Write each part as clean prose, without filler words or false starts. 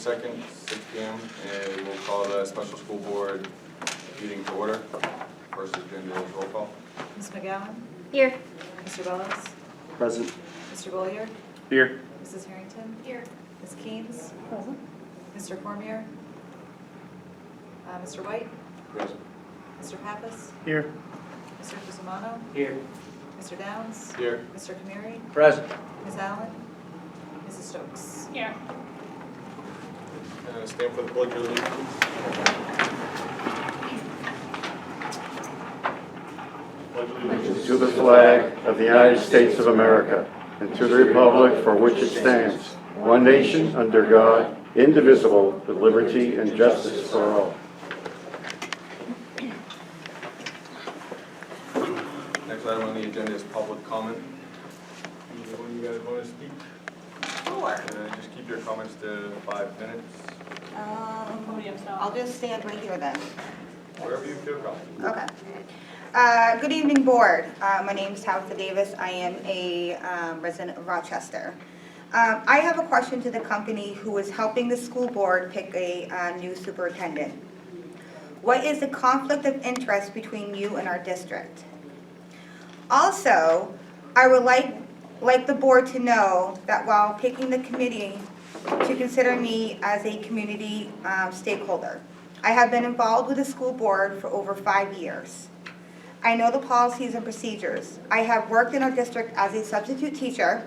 22nd, 6 p.m. And we'll call the special school board meeting to order. First agenda is roll call. Ms. McGowan? Here. Mr. Bellows? Present. Mr. Bollier? Here. Mrs. Harrington? Here. Ms. Keynes? Present. Mr. Cormier? Mr. White? Present. Mr. Pappas? Here. Mr. Cusimano? Here. Mr. Downs? Here. Mr. Kamiri? Present. Ms. Allen? Mrs. Stokes? Here. Stand for the pledge of allegiance. To the flag of the United States of America and to the republic for which it stands, one nation under God, indivisible, with liberty and justice for all. Next item on the agenda is public comment. Either one of you guys want to speak? Sure. Just keep your comments to 5 minutes. I'll just stand right here then. Wherever you feel comfortable. Okay. Good evening, board. My name is Tabitha Davis. I am a resident of Rochester. I have a question to the company who is helping the school board pick a new superintendent. What is the conflict of interest between you and our district? Also, I would like the board to know that while picking the committee, to consider me as a community stakeholder. I have been involved with the school board for over 5 years. I know the policies and procedures. I have worked in our district as a substitute teacher.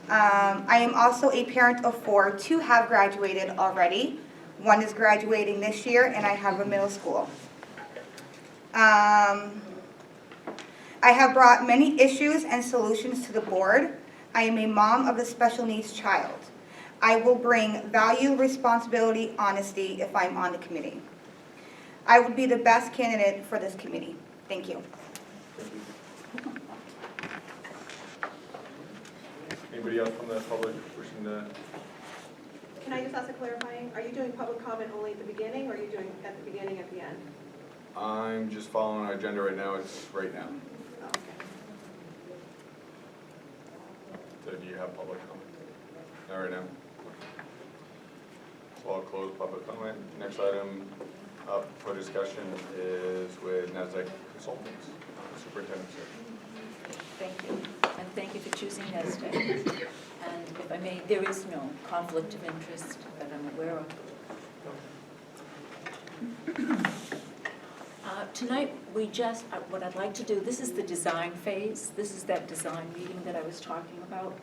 I am also a parent of 4. 2 have graduated already. 1 is graduating this year, and I have a middle school. I have brought many issues and solutions to the board. I am a mom of a special needs child. I will bring value, responsibility, honesty if I'm on the committee. I would be the best candidate for this committee. Thank you. Anybody else from the public wishing to? Can I just ask a clarifying? Are you doing public comment only at the beginning, or are you doing at the beginning, at the end? I'm just following our agenda right now. It's right now. Oh, okay. So do you have public comment? Not right now. So I'll close public comment. Next item up for discussion is with NESDEC Consultants, Superintendent Search. Thank you. And thank you for choosing NESDEC. And if I may, there is no conflict of interest that I'm aware of. Tonight, what I'd like to do, this is the design phase. This is that design meeting that I was talking about.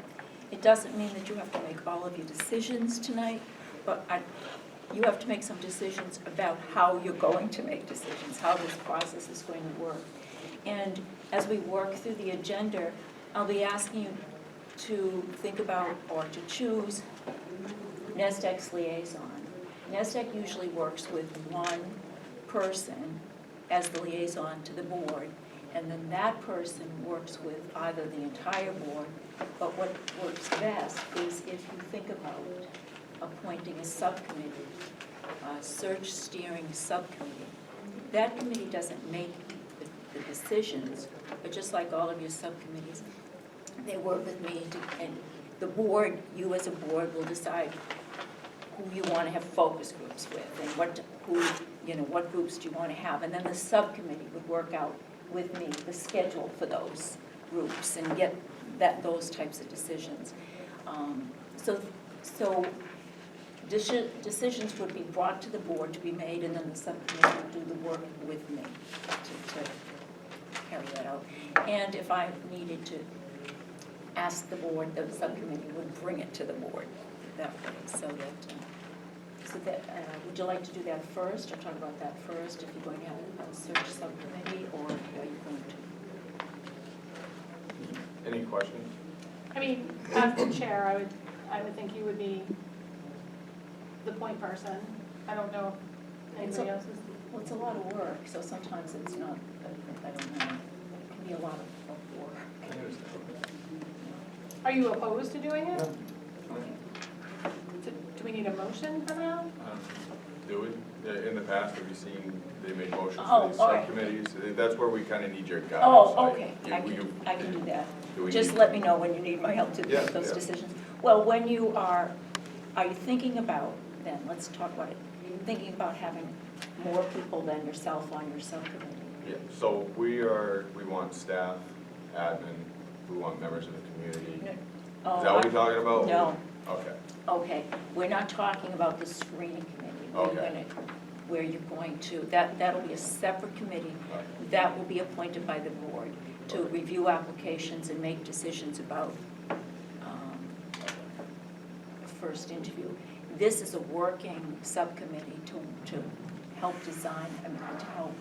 It doesn't mean that you have to make all of your decisions tonight, but you have to make some decisions about how you're going to make decisions, how this process is going to work. And as we work through the agenda, I'll be asking you to think about or to choose NESDEC's liaison. NESDEC usually works with one person as the liaison to the board, and then that person works with either the entire board, but what works best is if you think about appointing a subcommittee, a search steering subcommittee. That committee doesn't make the decisions, but just like all of your subcommittees, they work with me and the board, you as a board will decide who you want to have focus groups with and what groups do you want to have, and then the subcommittee would work out with me the schedule for those groups and get those types of decisions. So decisions would be brought to the board to be made, and then the subcommittee would do the work with me to carry that out. And if I needed to ask the board, the subcommittee would bring it to the board that way. So that would you like to do that first, or talk about that first, if you're going to have a search subcommittee, or are you going to? Any questions? I mean, as the chair, I would think you would be the point person. I don't know if anybody else is. Well, it's a lot of work, so sometimes it's not, I don't know, it can be a lot of work. I understand. Are you opposed to doing it? No. Do we need a motion for that? Do it. In the past, have you seen they make motions Oh, for these all right. subcommittees? That's where we kind of need your guidance. Oh, okay, Yeah, I can do that. do we Just need- let me know when you need my help to Yeah, make those yeah. decisions. Well, when you are are you thinking about, then, let's talk about it, thinking about having more people than yourself on your subcommittee? Yeah, so we want staff, admin, we want members of the community. Is that what we're talking about? No. Okay, Okay, we're not talking about the screening committee. Okay. Where you're going to, that'll be a separate committee okay, that will be appointed by the board to review applications and make decisions about first interview. This is a working subcommittee to help design, to help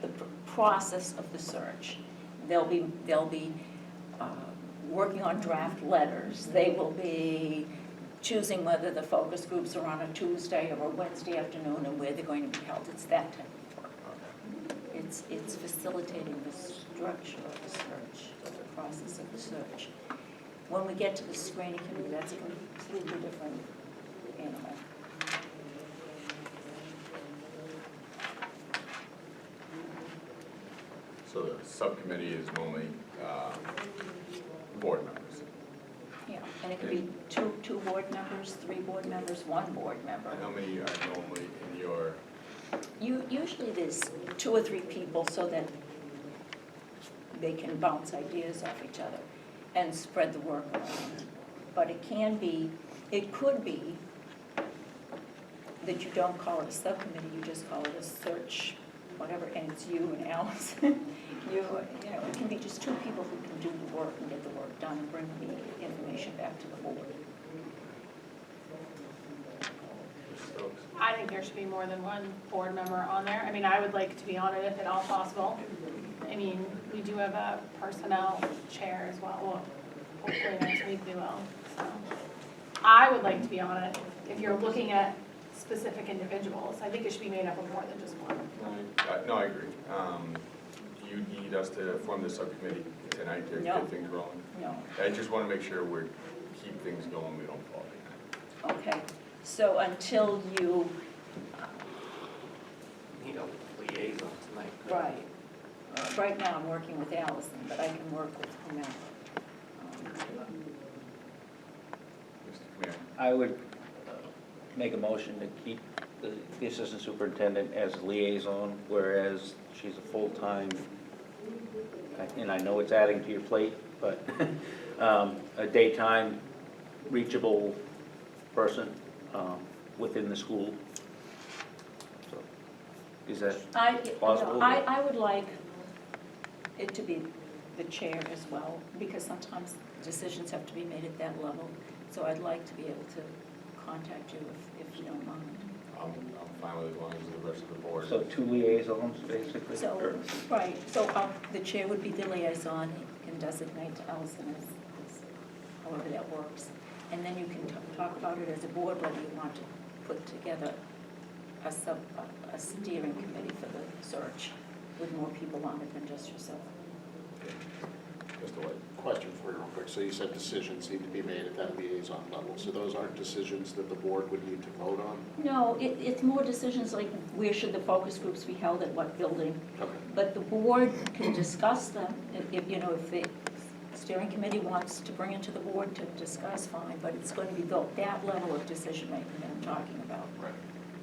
the process of the search. They'll be working on draft letters. They will be choosing whether the focus groups are on a Tuesday or a Wednesday afternoon and where they're going to be held. It's that type of work. okay. It's facilitating the structure of the search, the process of the search. When we get to the screening committee, that's a completely different animal. So the subcommittee is normally board members. Yeah, and it could be two board members, 3 board members, 1 board member. And how many are normally in your, Usually there's 2 or 3 people so that they can bounce ideas off each other and spread the work around. But it could be that you don't call it a subcommittee, you just call it a search, whatever, and it's you and Alice. You know, it can be just 2 people who can do the work and get the work done and bring the information back to the board. I think there should be more than 1 board member on there. I mean, I would like to be on it if at all possible. I mean, we do have a personnel chair as well. Well, hopefully next week we will. So I would like to be on it. If you're looking at specific individuals, I think it should be made up of more than just 1. no, I agree. Do you need us to form the subcommittee tonight to No. get things rolling? No. I just want to make sure we keep things going, we don't fall behind. Okay, so until you, Liaison tonight. right, right now I'm working with Allison, but I can work with whomever. Mr. Mayor? I would make a motion to keep the assistant superintendent as a liaison, whereas she's a full-time, and I know it's adding to your plate, but a daytime reachable person within the school. So, is that possible? I would like it to be the chair as well, because sometimes decisions have to be made at that level. So I'd like to be able to contact you if you don't mind. I'm fine with it as long as the rest of the board. So 2 liaisons, basically? So, or- right, so the chair would be the liaison, you can designate Allison as however that works. And then you can talk about it as a board, whether you want to put together a steering committee for the search with more people on it than just yourself. Mr. White? Question for you real quick. So you said decisions need to be made at that liaison level. So those aren't decisions that the board would need to vote on? No, it's more decisions like where should the focus groups be held at what building. Okay. But the board can discuss them, if the steering committee wants to bring it to the board to discuss, fine, but it's going to be that level of decision-making that I'm talking about. Right.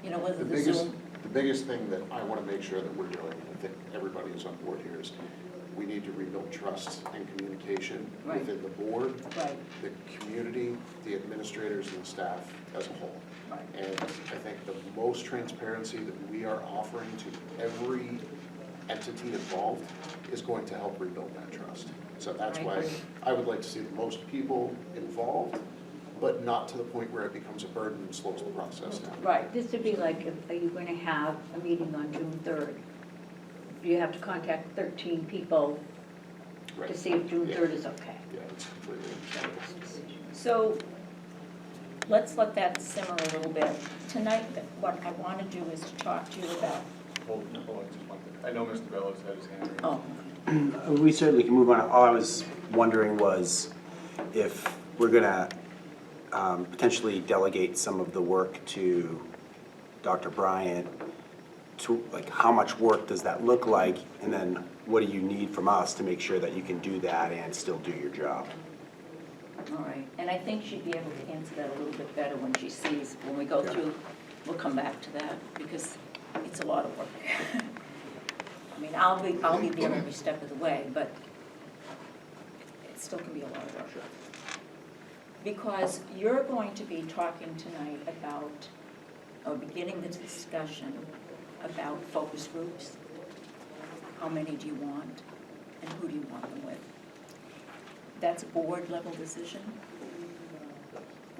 You know, whether The the biggest, Zoom, the biggest thing that I want to make sure that we're doing, I think everybody is on board here, is we need to rebuild trust and communication Right. within the board, right, the community, the administrators, and the staff as a whole. right, And I think the most transparency that we are offering to every entity involved is going to help rebuild that trust. So that's I why agree. I would like to see the most people involved, but not to the point where it becomes a burden and slows the process down. right. This would be like, are you going to have a meeting on June 3rd? You have to contact 13 people to Right. see if June Yeah. 3rd is okay. Yeah, it's completely understandable. So let's let that simmer a little bit. Tonight, what I want to do is to talk to you about, Hold on just one thing. I know Mr. Bellows had his hand raised. oh, We certainly can move on. All I was wondering was if we're going to potentially delegate some of the work to Dr. Bryant, to, like, how much work does that look like? And then what do you need from us to make sure that you can do that and still do your job? All right, and I think she'd be able to answer that a little bit better when she sees, when we go through, we'll come back to that, because it's a lot of work. I mean, I'll be there every step of the way, but it still can be a lot of work. Because you're going to be talking tonight about, or beginning the discussion about focus groups. How many do you want, and who do you want them with? That's a board level decision.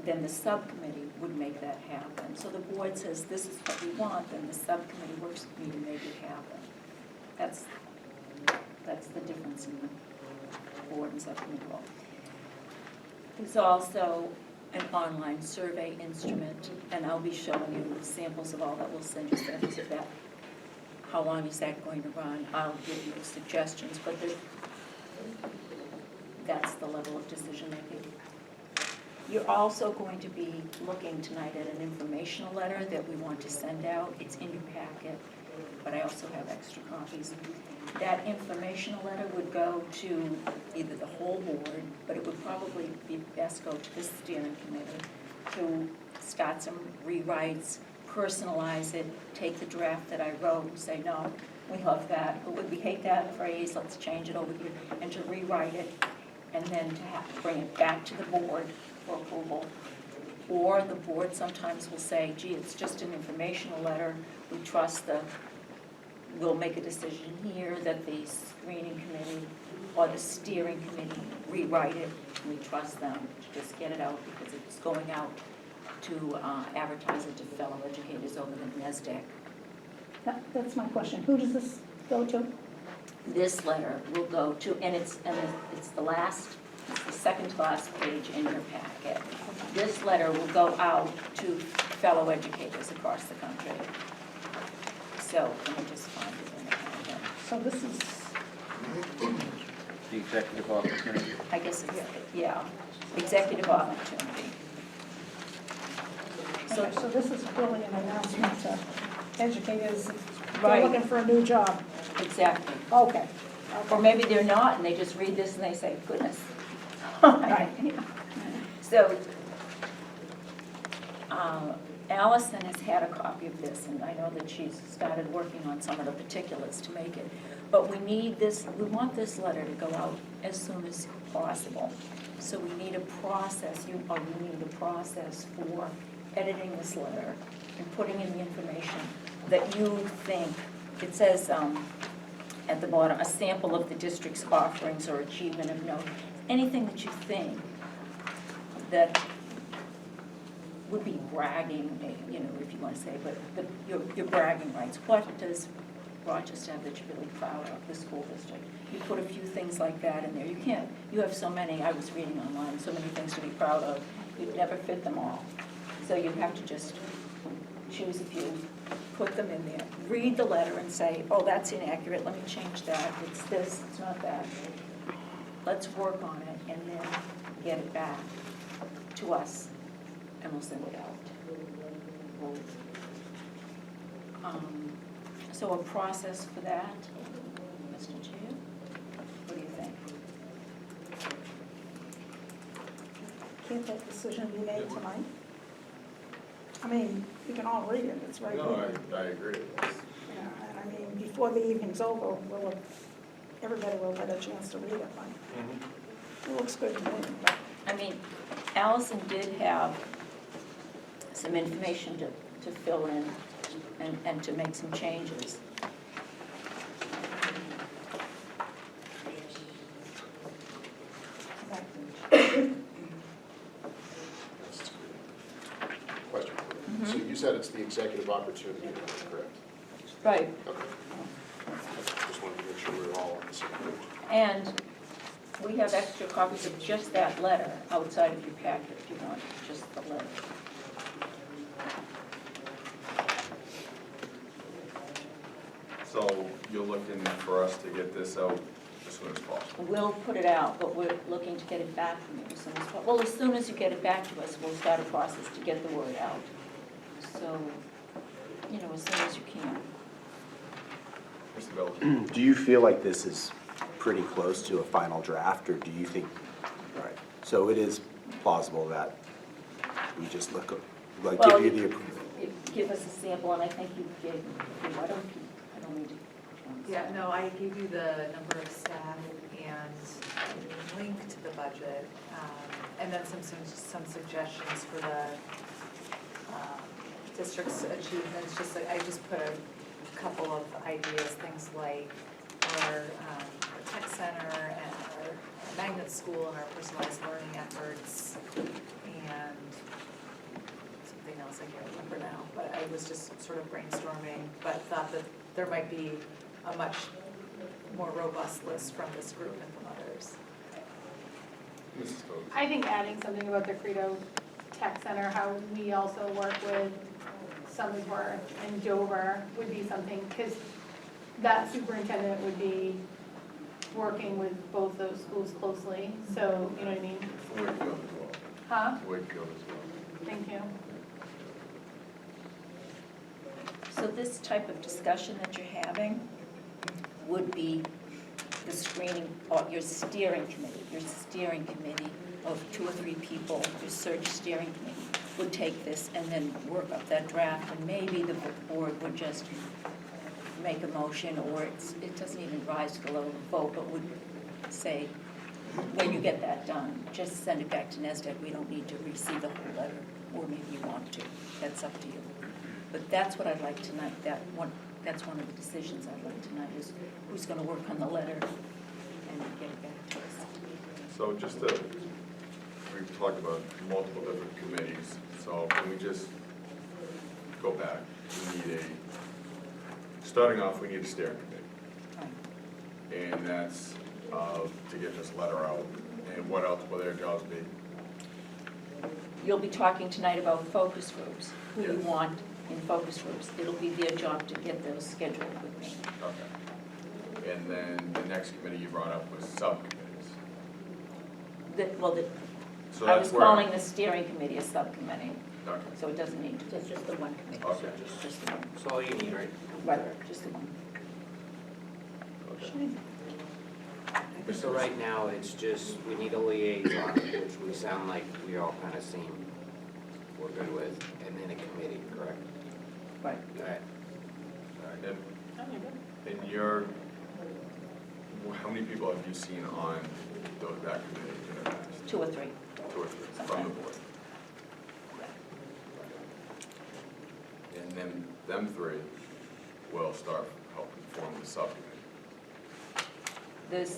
Then the subcommittee would make that happen. So the board says, this is what we want, then the subcommittee works with me to make it happen. That's the difference in the board and subcommittee role. There's also an online survey instrument, and I'll be showing you samples of all that. We'll send you samples of that. How long is that going to run? I'll give you suggestions, but that's the level of decision making. You're also going to be looking tonight at an informational letter that we want to send out. It's in your packet, but I also have extra copies. That informational letter would go to either the whole board, but it would probably be best go to the steering committee to start some rewrites, personalize it, take the draft that I wrote and say, no, we love that, but we hate that phrase, let's change it over here, and to rewrite it, and then to have to bring it back to the board for approval. Or the board sometimes will say, gee, it's just an informational letter, we trust we'll make a decision here that the screening committee or the steering committee rewrite it, and we trust them to just get it out because it's going out to advertise it to fellow educators over the NESDEC. That's my question. Who does this go to? This letter will go to, and it's the second to last page in your packet. This letter will go out to fellow educators across the country. So let me just find it in the packet. So this is, The executive opportunity. I guess it's, yeah, executive opportunity. okay, so this is really an announcement to educators if they're Right. looking for a new job. Exactly. Okay. Or maybe they're not, and they just read this and they say, goodness. So, Allison has had a copy of this, and I know that she's started working on some of the particulars to make it. But we want this letter to go out as soon as possible. So we need a process, we need a process for editing this letter and putting in the information that you think, it says at the bottom, a sample of the district's offerings or achievement of note, anything that you think that would be bragging, if you want to say, but your bragging rights. What does Rochester have that you're really proud of, the school district? You put a few things like that in there. You have so many, I was reading online, so many things to be proud of. You'd never fit them all. So you have to just choose a few, put them in there, read the letter and say, oh, that's inaccurate, let me change that, it's this, it's not that. Let's work on it and then get it back to us and we'll send it out. So a process for that, Mr. Chair, what do you think? Can't that decision be made tonight? I mean, we can all read it, it's right No, there. I agree. Yeah, and I mean, before the evening's over, everybody will get a chance to read it. It looks good to me. But I mean, Allison did have some information to fill in and to make some changes. Question. So you said it's the executive opportunity, correct? Right. Okay. Just wanted to make sure we were all on the same page. And we have extra copies of just that letter outside of your packet if you want, just the letter. So you're looking for us to get this out as soon as possible? We'll put it out, but we're looking to get it back from you as soon as possible. Well, as soon as you get it back to us, we'll start a process to get the word out. So, as soon as you can. Mr. Bill? Do you feel like this is pretty close to a final draft, or do you think, all right, so it is plausible that we just look, like, Well, give you the approval. Give us a sample, and I think you gave, I don't need to. Yeah, no, I gave you the number of staff and a link to the budget, and then some suggestions for the district's achievements. I just put a couple of ideas, things like our tech center and our magnet school and our personalized learning efforts, and something else I can't remember now, but I was just sort of brainstorming, but thought that there might be a much more robust list from this group and from others. Mrs. Coates. I think adding something about the Credo Tech Center, how we also work with Somersworth and Dover would be something, because that superintendent would be working with both those schools closely, so, you know what I mean? Wakefield as well. Huh? Wakefield as well. Thank you. So this type of discussion that you're having would be the screening, or your steering committee of 2 or 3 people, your search steering committee would take this and then work up that draft, and maybe the board would just make a motion, or it doesn't even rise to the level of vote, but would say, when you get that done, just send it back to NESDEC. We don't need to receive the whole letter, or maybe you want to. That's up to you. But that's what I'd like tonight. That's one of the decisions I'd like tonight, is who's going to work on the letter and get it back to us. So just to, we've talked about multiple different committees, so can we just go back? We need starting off, we need a steering committee. And that's to get this letter out. And what else will their jobs be? You'll be talking tonight about focus groups, who you Yes. want in focus groups. It'll be their job to get those scheduled with me. Okay. And then the next committee you brought up was subcommittees. So I that's was where. calling the steering committee a subcommittee, Okay. so it doesn't need to. It's just the one committee. Okay. Just the one. That's all you need, right? Right, just the one. Okay. So right now, it's just, we need a liaison, which we sound like we all kind of seem we're good with, and then a committee, correct? Right. Okay. And in your, how many people have you seen on that committee in the past? 2 or 3. 2 or 3 from the board? And then them 3 will start helping form the subcommittee. The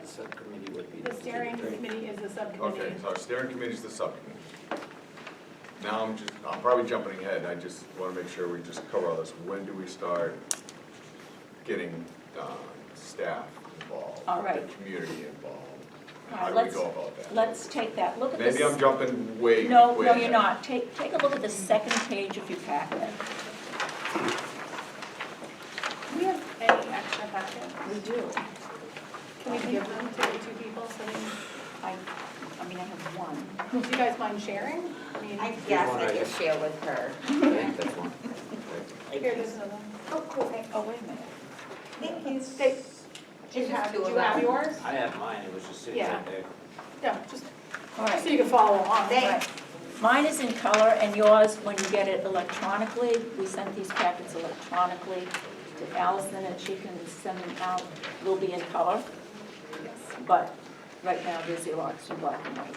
The subcommittee would be. The steering committee is the subcommittee. Okay, so our steering committee is the subcommittee. Now I'm probably jumping ahead, I just want to make sure we just cover all this. When do we start getting staff involved? All right. The community involved? All How right, do we let's- go about that? Let's take that, look at this. Maybe I'm jumping way No, way no, ahead. you're not. Take a look at the second page of your packet. Do we have any extra packets? We do. Can we give them to the 2 people so they, I mean, I have one. do you guys mind sharing? I mean, Yes, I can share with her. I think that's one. here, there's another one. Oh, cool. Oh, wait a minute. Thank you. Do you have yours? I have mine, it was just sitting Yeah. right there. Yeah, just All so right. you can follow along. Thanks. Mine is in color, and yours, when you get it electronically, we sent these packets electronically to Allison, and she can send them out. Will be in color, but right now they're Xerox in black and white.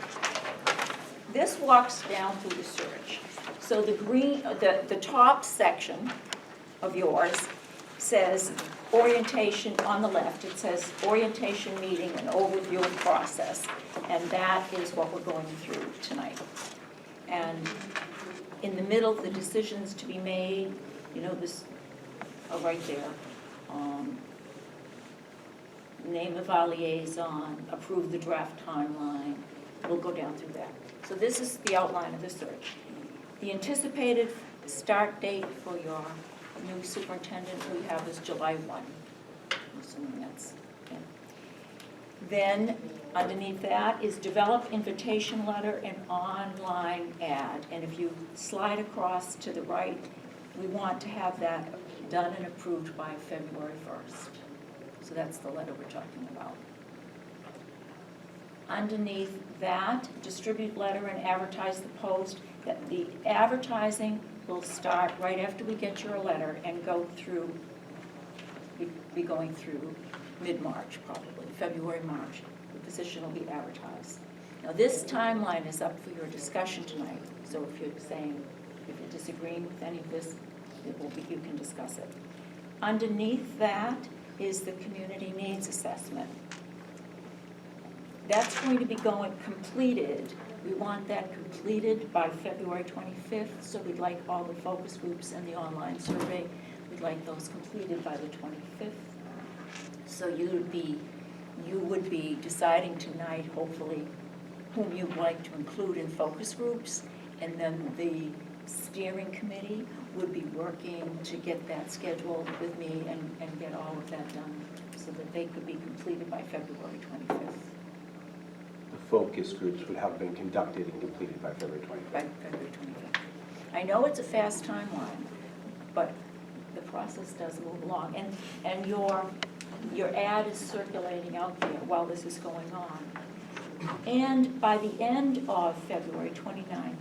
This walks down through the search. So the green, the top section of yours says orientation on the left. It says orientation meeting and overview of process, and that is what we're going through tonight. And in the middle, the decisions to be made, you know, this, right there. Name of our liaison, approve the draft timeline. We'll go down through that. So this is the outline of the search. The anticipated start date for your new superintendent we have is July 1. I'm assuming that's, okay. Then underneath that is develop invitation letter and online ad. And if you slide across to the right, we want to have that done and approved by February 1st. So that's the letter we're talking about. Underneath that, distribute letter and advertise the post, that the advertising will start right after we get your letter and go through, be going through mid-March probably, February, March. The position will be advertised. Now, this timeline is up for your discussion tonight, so if you're saying, if you're disagreeing with any of this, it will be, you can discuss it. Underneath that is the community needs assessment. That's going to be completed. We want that completed by February 25th, so we'd like all the focus groups and the online survey, we'd like those completed by the 25th. So you would be deciding tonight, hopefully, whom you'd like to include in focus groups, and then the steering committee would be working to get that scheduled with me and get all of that done so that they could be completed by February 25th. The focus groups would have been conducted and completed by February 25th. By February 25th. I know it's a fast timeline, but the process does move along. And your ad is circulating out there while this is going on. And by the end of February 29th,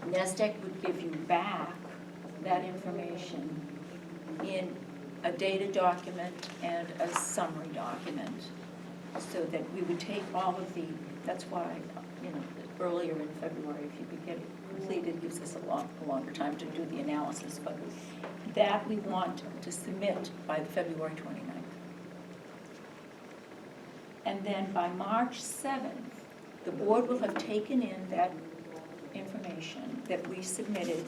NESDEC would give you back that information in a data document and a summary document, so that we would take all of the, that's why, earlier in February, if you could get it completed, gives us a longer time to do the analysis, but that we want to submit by February 29th. And then by March 7th, the board will have taken in that information that we submitted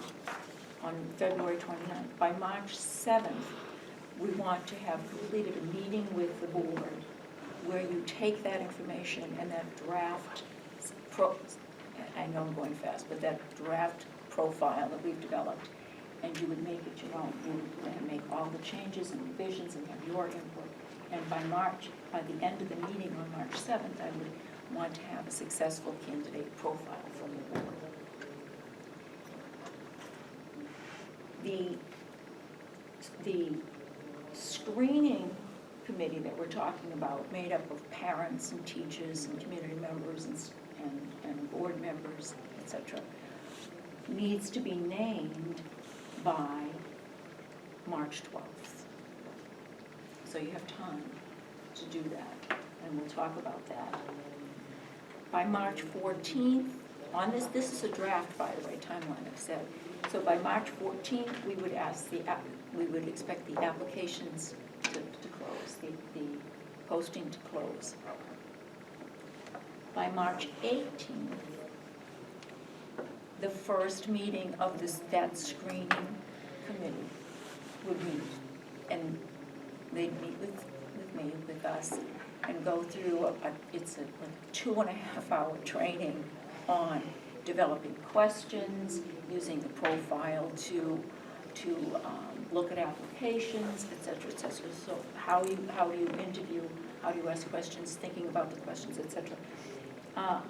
on February 29th. By March 7th, we want to have completed a meeting with the board where you take that information and that draft, I know I'm going fast, but that draft profile that we've developed, and you would make it your own. You would make all the changes and revisions and have your input. And by the end of the meeting on March 7th, I would want to have a successful candidate profile from the board. The screening committee that we're talking about, made up of parents and teachers and community members and board members, etc., needs to be named by March 12th. So you have time to do that, and we'll talk about that. By March 14th, on this is a draft, by the way, timeline I've said. So by March 14th, we would expect the applications to close, the posting to close. By March 18th, the first meeting of that screening committee would meet, and they'd meet with me, with us, and go through it's a 2.5-hour training on developing questions, using the profile to look at applications, et cetera, so how you interview, how do you ask questions, thinking about the questions, et cetera.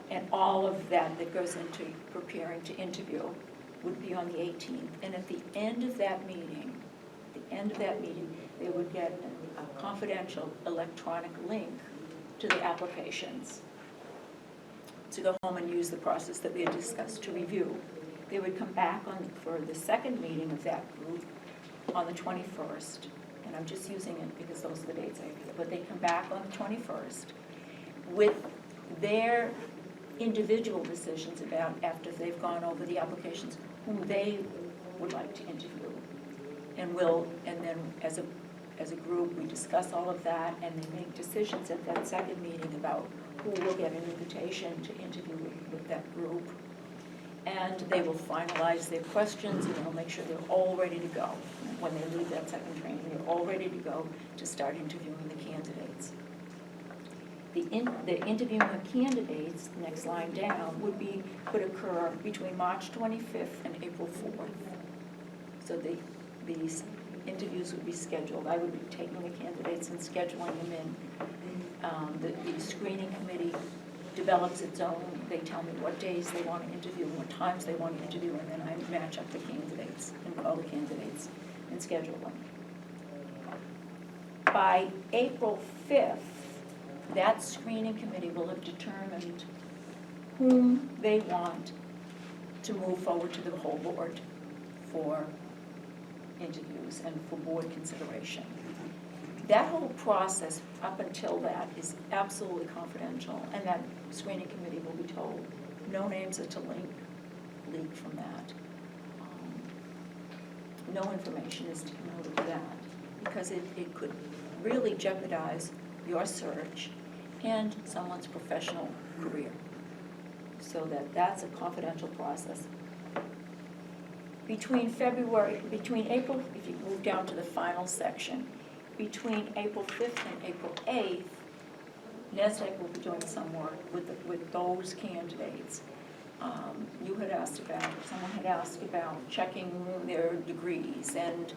And all of that goes into preparing to interview would be on the 18th. And at the end of that meeting, they would get a confidential electronic link to the applications to go home and use the process that we had discussed to review. They would come back for the second meeting of that group on the 21st, and I'm just using it because those are the dates I have, but they come back on the 21st with their individual decisions about, after they've gone over the applications, whom they would like to interview. And then as a group, we discuss all of that, and they make decisions at that second meeting about who will get an invitation to interview with that group. And they will finalize their questions, and they'll make sure they're all ready to go. When they leave that second training, they're all ready to go to start interviewing the candidates. The interviewing of candidates, next line down, could occur between March 25th and April 4th. So these interviews would be scheduled. I would be taking the candidates and scheduling them in. The screening committee develops its own. They tell me what days they want to interview, what times they want to interview, and then I match up the candidates and call the candidates and schedule them. By April 5th, that screening committee will have determined whom they want to move forward to the whole board for interviews and for board consideration. That whole process up until that is absolutely confidential, and that screening committee will be told no names are to leak from that. No information is to come out of that, because it could really jeopardize your search and someone's professional career. So that's a confidential process. Between April, if you move down to the final section, between April 5th and April 8th, NESDEC will be doing some work with those candidates. Someone had asked about checking their degrees and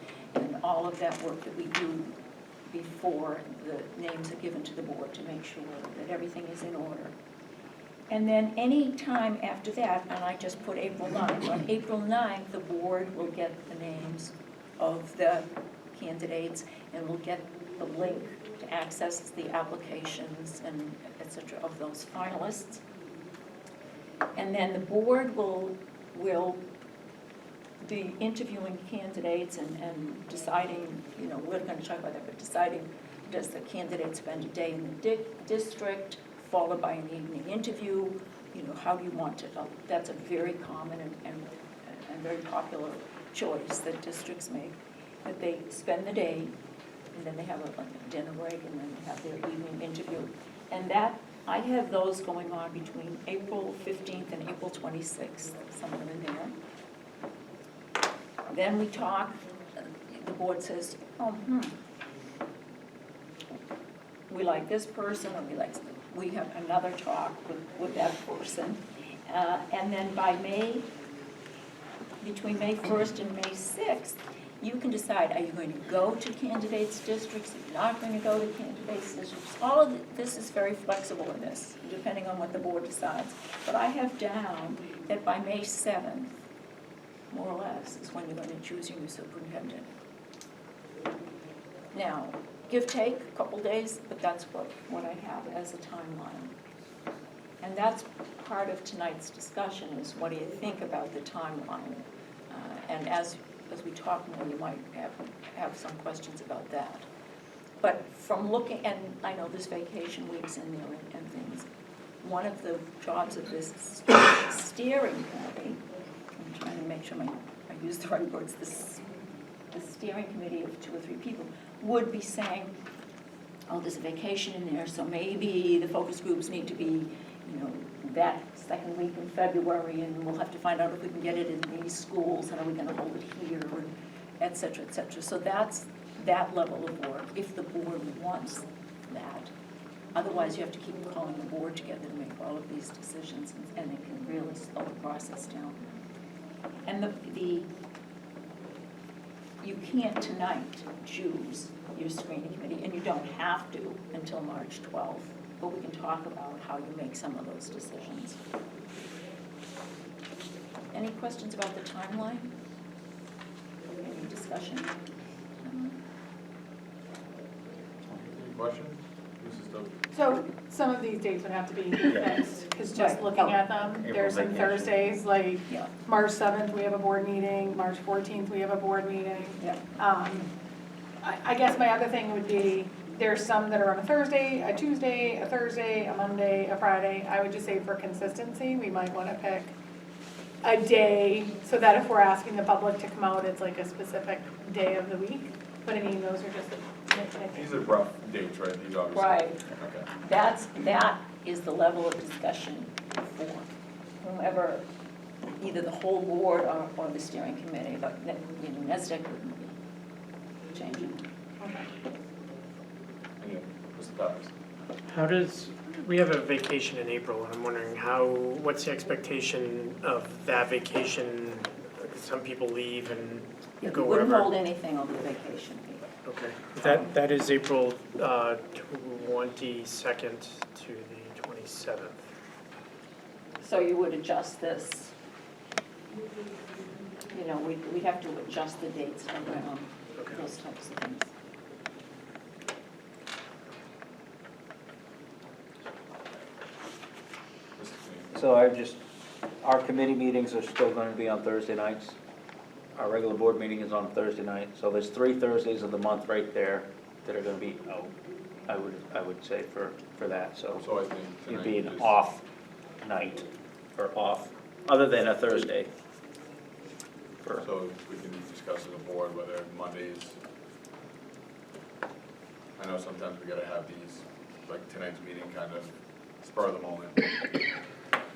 all of that work that we do before the names are given to the board to make sure that everything is in order. And then any time after that, and I just put April 9th, on April 9th, the board will get the names of the candidates and will get the link to access the applications and et cetera of those finalists. And then the board will be interviewing candidates and deciding, we're going to talk about that, but deciding, does the candidate spend a day in the district, followed by an evening interview? How do you want to, that's a very common and very popular choice that districts make, that they spend the day, and then they have a dinner break, and then they have their evening interview. And that, I have those going on between April 15th and April 26th, somewhere in there. Then we talk, the board says, we like this person, or we have another talk with that person. And then by between May 1st and May 6th, you can decide, are you going to go to candidates' districts, are you not going to go to candidates' districts? All of this is very flexible in this, depending on what the board decides. But I have down that by May 7th, more or less, is when you're going to choose your new superintendent. Now, give, take, a couple days, but that's what I have as a timeline. And that's part of tonight's discussion, is what do you think about the timeline? And as we talk more, you might have some questions about that. But from looking, and I know there's vacation weeks in there and things, one of the jobs of this steering committee, I'm trying to make sure I use the right words, the steering committee of 2 or 3 people would be saying, oh, there's a vacation in there, so maybe the focus groups need to be, that second week in February, and we'll have to find out if we can get it in these schools, and are we going to hold it here, et cetera, et cetera. So that's that level of work, if the board wants that. Otherwise, you have to keep calling the board together to make all of these decisions, and it can really slow the process down. And you can't tonight choose your screening committee, and you don't have to until March 12th. But we can talk about how you make some of those decisions. Any questions about the timeline? Any discussion? Any questions? So some of these dates would have to be fixed, because just Right. looking at them, there's some vacation. Thursdays, like Yeah. March 7th, we have a board meeting, March 14th, we have a board meeting. Yeah. I guess my other thing would be, there's some that are on a Thursday, a Tuesday, a Thursday, a Monday, a Friday. I would just say for consistency, we might want to pick a day, so that if we're asking the public to come out, it's like a specific day of the week. But I mean, those are just These are rough dates, right? These obviously. Right. Okay. That is the level of discussion for whomever, either the whole board or the steering committee, but NESDEC wouldn't be changing. Mr. Thomas? How does, we have a vacation in April, and I'm wondering what's the expectation of that vacation? Some people leave and go We wouldn't wherever. hold anything over the vacation period. Okay, that is April 22nd to the 27th. So you would adjust this, we'd have to adjust the dates around those types of things. So our committee meetings are still gonna be on Thursday nights. Our regular board meeting is on Thursday night, so there's 3 Thursdays of the month right there that are gonna be out, I would say for that, so. So I think It'd tonight be you an just- off night, or off, other than a Thursday. So we can discuss as a board whether Mondays, I know sometimes we gotta have these, like tonight's meeting kind of spur of the moment.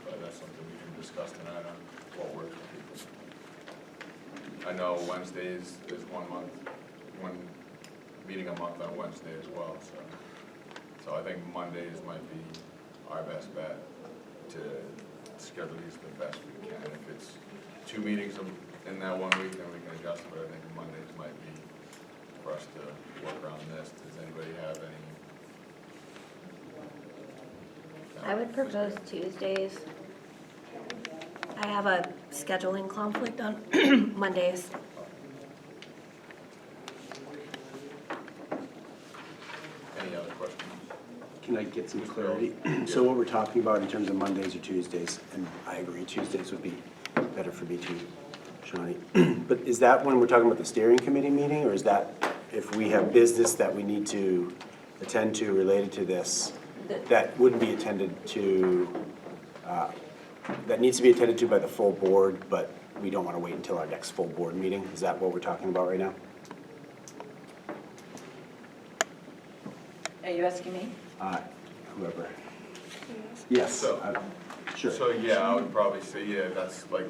But that's something we can discuss tonight on what works for people. I know Wednesdays is one meeting a month on Wednesday as well, so I think Mondays might be our best bet to schedule these the best we can. If it's 2 meetings in that 1 week, then we can adjust it, but I think Mondays might be for us to work around this. Does anybody have any? I would propose Tuesdays. I have a scheduling conflict on Mondays. Any other questions? Can I get some clarity? So what we're talking about in terms of Mondays or Tuesdays, and I agree, Tuesdays would be better for me too, Shawnee. But is that when we're talking about the steering committee meeting, or is that if we have business that we need to attend to related to this, that wouldn't be attended to, that needs to be attended to by the full board, but we don't want to wait until our next full board meeting? Is that what we're talking about right now? Are you asking me? Whoever. Yes. So- Sure. So, yeah, I would probably say, yeah, that's like,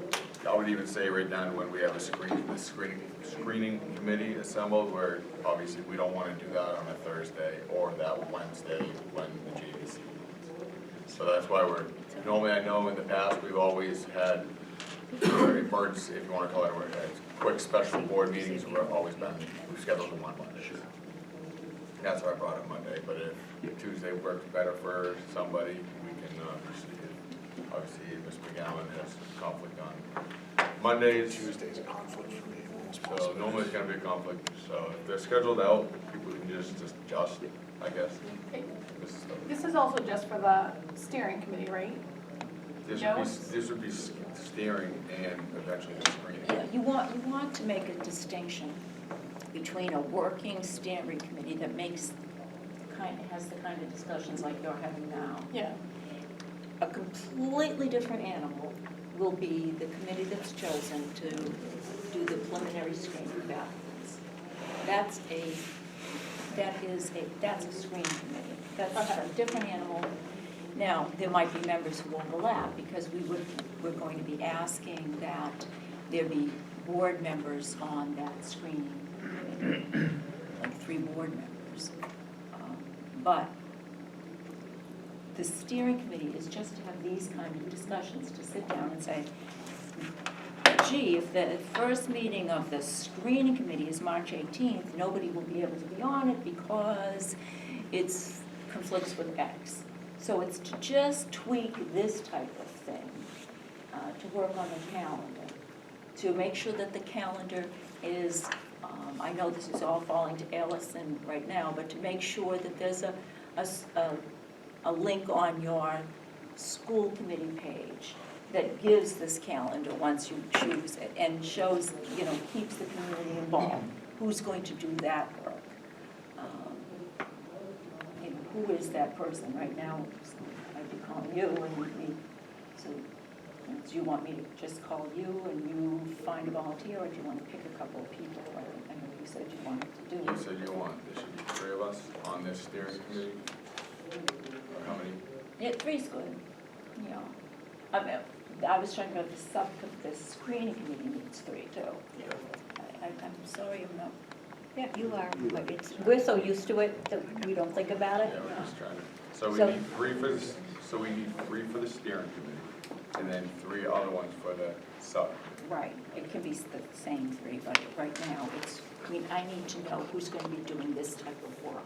I would even say right down to when we have a screening committee assembled, where obviously we don't want to do that on a Thursday or that Wednesday when the JVC meets. So that's why normally I know in the past, we've always had emergency, if you want to call it, quick special board meetings, we've always been, we've scheduled them on Monday. That's why I brought up Monday, but if Tuesday works better for somebody, we can proceed. Obviously, Ms. McGowan has conflict on Mondays. Tuesday's a conflict for me. So normally it's gonna be a conflict, so if they're scheduled out, people can just adjust, I guess. This is also just for the steering committee, right? This would be steering and eventually the screening. Yeah, you want to make a distinction between a working steering committee that has the kind of discussions like you're having now. Yeah. A completely different animal will be the committee that's chosen to do the preliminary screening of applicants. That's a screening committee. That's a different animal. Now, there might be members who overlap, because we're going to be asking that there be board members on that screening committee, like 3 board members. But the steering committee is just to have these kind of discussions, to sit down and say, gee, if the first meeting of the screening committee is March 18th, nobody will be able to be on it because it conflicts with X. So it's to just tweak this type of thing, to work on the calendar, to make sure that the calendar is, I know this is all falling to Allison right now, but to make sure that there's a link on your school committee page that gives this calendar once you choose it, and shows, keeps the community involved. Who's going to do that work? Who is that person right now? I'd be calling you, and so do you want me to just call you and you find a volunteer, or do you want to pick a couple of people? I know you said you wanted to do. You said there should be 3 of us on this steering committee? Or how many? Yeah, 3's good, I was talking about the screening committee needs 3 too. I'm sorry, I'm not. Yeah, you are, but we're so used to it that we don't think about it. Yeah, we're just trying to, so we So- need 3 for this, so we need 3 for the steering committee, and then 3 other ones for the sub. Right, it can be the same 3, but right now I need to know who's going to be doing this type of work.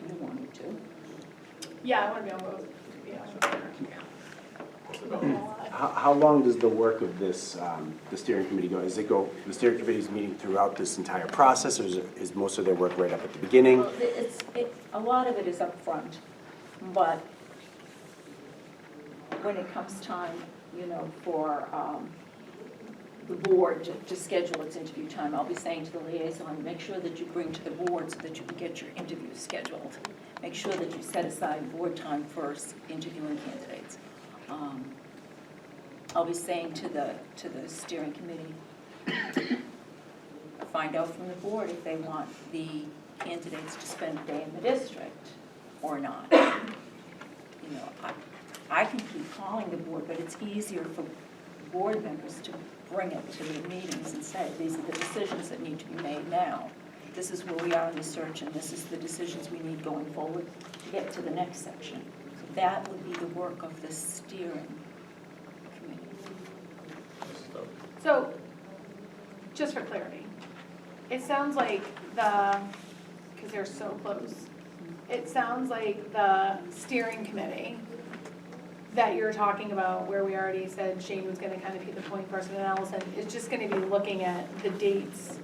You wanted to. Yeah, I want to be on both, to be honest with you. What's the bill? How long does the work of this, the steering committee go? The steering committee is meeting throughout this entire process, or is most of their work right up at the beginning? Well, a lot of it is up front, but when it comes time, for the board to schedule its interview time, I'll be saying to the liaison, make sure that you bring to the board so that you can get your interview scheduled. Make sure that you set aside board time for interviewing candidates. I'll be saying to the steering committee, find out from the board if they want the candidates to spend a day in the district or not. I can keep calling the board, but it's easier for board members to bring it to the meetings and say, these are the decisions that need to be made now. This is where we are in the search, and this is the decisions we need going forward to get to the next section. So that would be the work of the steering committee. So, just for clarity, it sounds like because they're so close, it sounds like the steering committee that you're talking about, where we already said Shane was gonna kind of be the point person and Allison, is just gonna be looking at the dates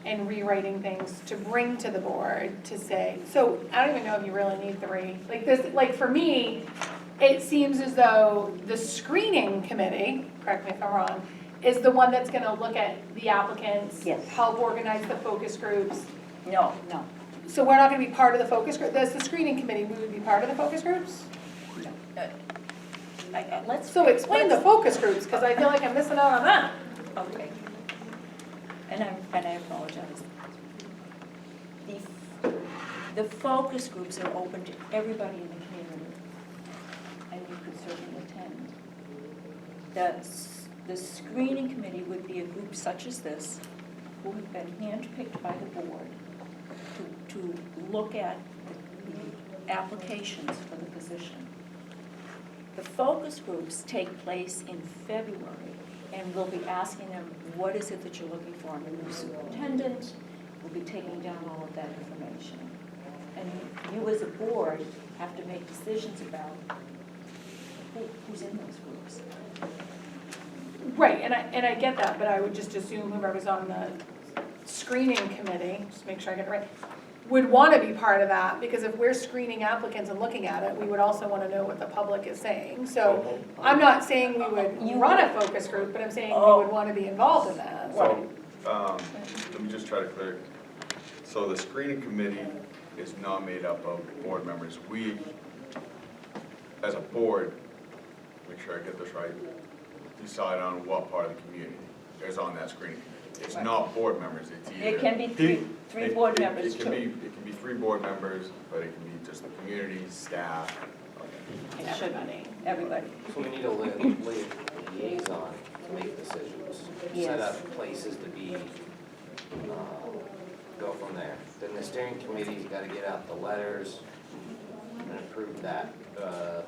and rewriting things to bring to the board to say, so I don't even know if you really need 3. Like for me, it seems as though the screening committee, correct me if I'm wrong, is the one that's gonna look at the applicants, Yes. help organize the focus groups. No. So we're not gonna be part of the focus group, that's the screening committee, we would be part of the focus groups? So explain the focus groups, because I feel like I'm missing out on that. Okay. And I apologize. The focus groups are open to everybody in the community, and you could certainly attend. The screening committee would be a group such as this, who have been handpicked by the board to look at the applications for the position. The focus groups take place in February, and we'll be asking them, what is it that you're looking for in a new superintendent? We'll be taking down all of that information. And you as a board have to make decisions about who's in those groups. Right, and I get that, but I would just assume whoever was on the screening committee, just make sure I get it right, would want to be part of that, because if we're screening applicants and looking at it, we would also want to know what the public is saying. So I'm not saying we would run a focus group, but I'm saying we would want to be involved in that. So, let me just try to clear. So the screening committee is not made up of board members. We, as a board, make sure I get this right, decide on what part of the community is on that screening committee. It's not board members, it's either. It can be three board members too. It can be 3 board members, but it can be just the community, staff. It should be, everybody. So we need a liaison to make decisions, Yes. set up places to be, go from there. Then the steering committee's gotta get out the letters and approve that, a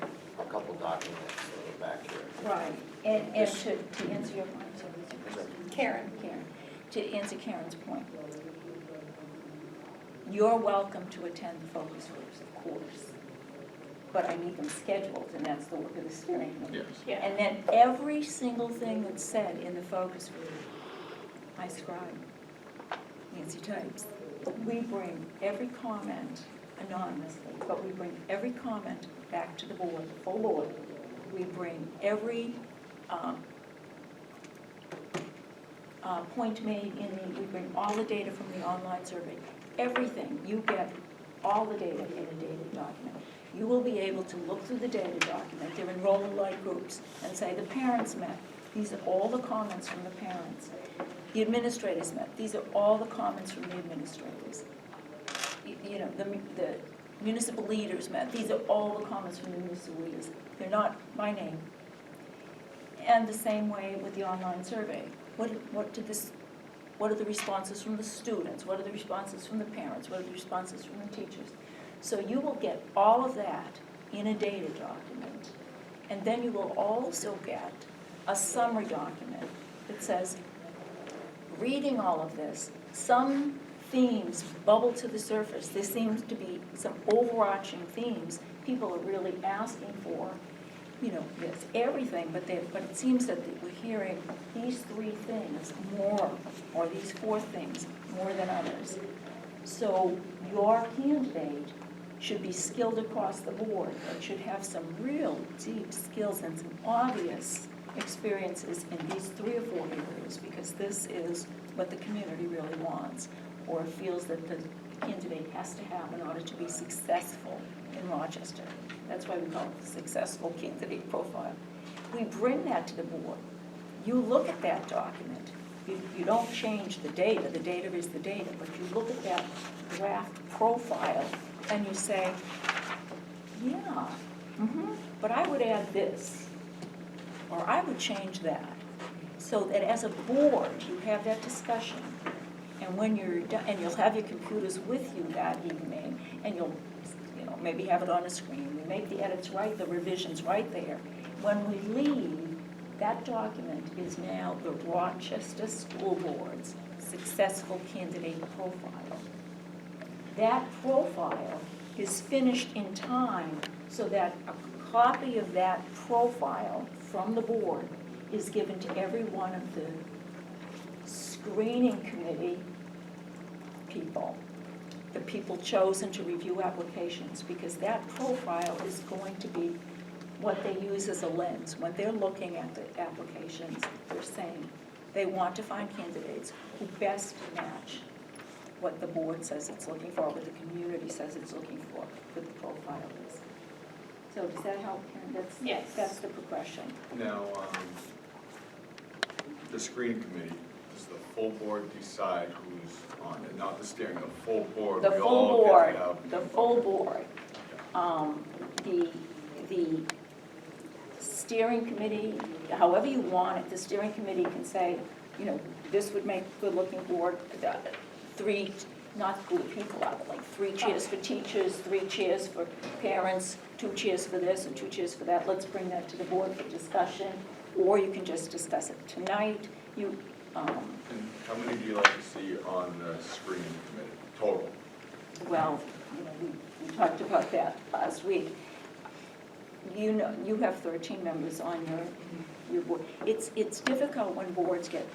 couple documents that are back here. Right, and to answer your point, Karen. To answer Karen's point, you're welcome to attend the focus groups, of course, but I need them scheduled, and that's the work of the steering committee. Yes. Yeah. And then every single thing that's said in the focus group, I scribe, Nancy types. We bring every comment anonymously, but we bring every comment back to the board, the full board. We bring every point made we bring all the data from the online survey. Everything, you get all the data in a data document. You will be able to look through the data document, they're in roll-alike groups, and say the parents met. These are all the comments from the parents. The administrators met. These are all the comments from the administrators. The municipal leaders met. These are all the comments from the municipal leaders. They're not my name. And the same way with the online survey. What are the responses from the students? What are the responses from the parents? What are the responses from the teachers? So you will get all of that in a data document. And then you will also get a summary document that says, reading all of this, some themes bubble to the surface. There seems to be some overarching themes people are really asking for. there's everything, but it seems that we're hearing these 3 things more, or these 4 things more than others. So your candidate should be skilled across the board, and should have some real deep skills and some obvious experiences in these 3 or 4 areas, because this is what the community really wants, or feels that the candidate has to have in order to be successful in Rochester. That's why we call it the successful candidate profile. We bring that to the board. You look at that document. You don't change the data is the data, but you look at that draft profile and you say, yeah, but I would add this, or I would change that. So that as a board, you have that discussion, and when you're done, and you'll have your computers with you that evening, and you'll maybe have it on a screen. We make the edits right, the revisions right there. When we leave, that document is now the Rochester School Board's successful candidate profile. That profile is finished in time so that a copy of that profile from the board is given to every one of the screening committee people, the people chosen to review applications, because that profile is going to be what they use as a lens. When they're looking at the applications, they're saying they want to find candidates who best match what the board says it's looking for, what the community says it's looking for, what the profile is. So does that help, Karen? Yes. That's the progression. Now, the screening committee, does the full board decide who's on it? Not the steering, the full board? The we full all get board, to have- the full board. The steering committee, however you want it, the steering committee can say, this would make a good-looking board, 3, not good people out, but like 3 chairs for teachers, 3 chairs for parents, 2 chairs for this and 2 chairs for that. Let's bring that to the board for discussion, or you can just discuss it tonight. And how many do you like to see on the screening committee, total? Well, we talked about that last week. You have 13 members on your board. It's difficult when boards get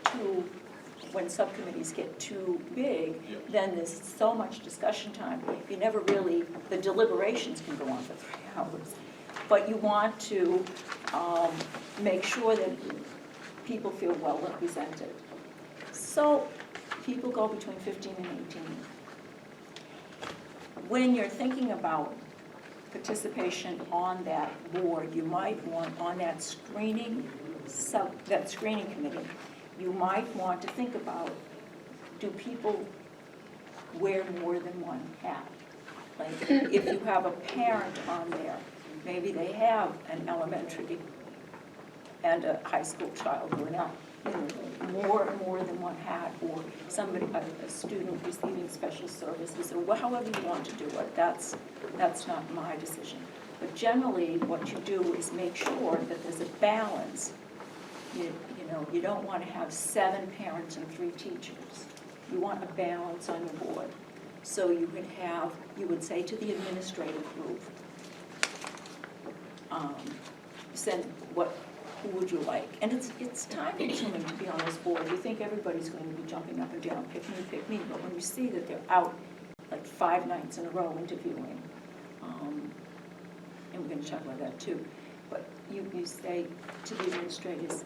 when subcommittees get too big, then there's so much discussion time. You never really, the deliberations can go on for 3 hours. But you want to make sure that people feel well represented. So people go between 15 and 18. When you're thinking about participation on that board, you might want, on that screening committee, you might want to think about, do people wear more than one hat? Like, if you have a parent on there, maybe they have an elementary and a high school child who are not, more than one hat, or somebody, a student receiving special services, or however you want to do it. That's not my decision. But generally, what you do is make sure that there's a balance. You don't want to have 7 parents and 3 teachers. You want a balance on your board. So you would say to the administrative group, who would you like? And it's time consuming to be on this board. You think everybody's going to be jumping up and down, pick me, but when you see that they're out like 5 nights in a row interviewing, and we're going to talk about that too, but you say to the administrators,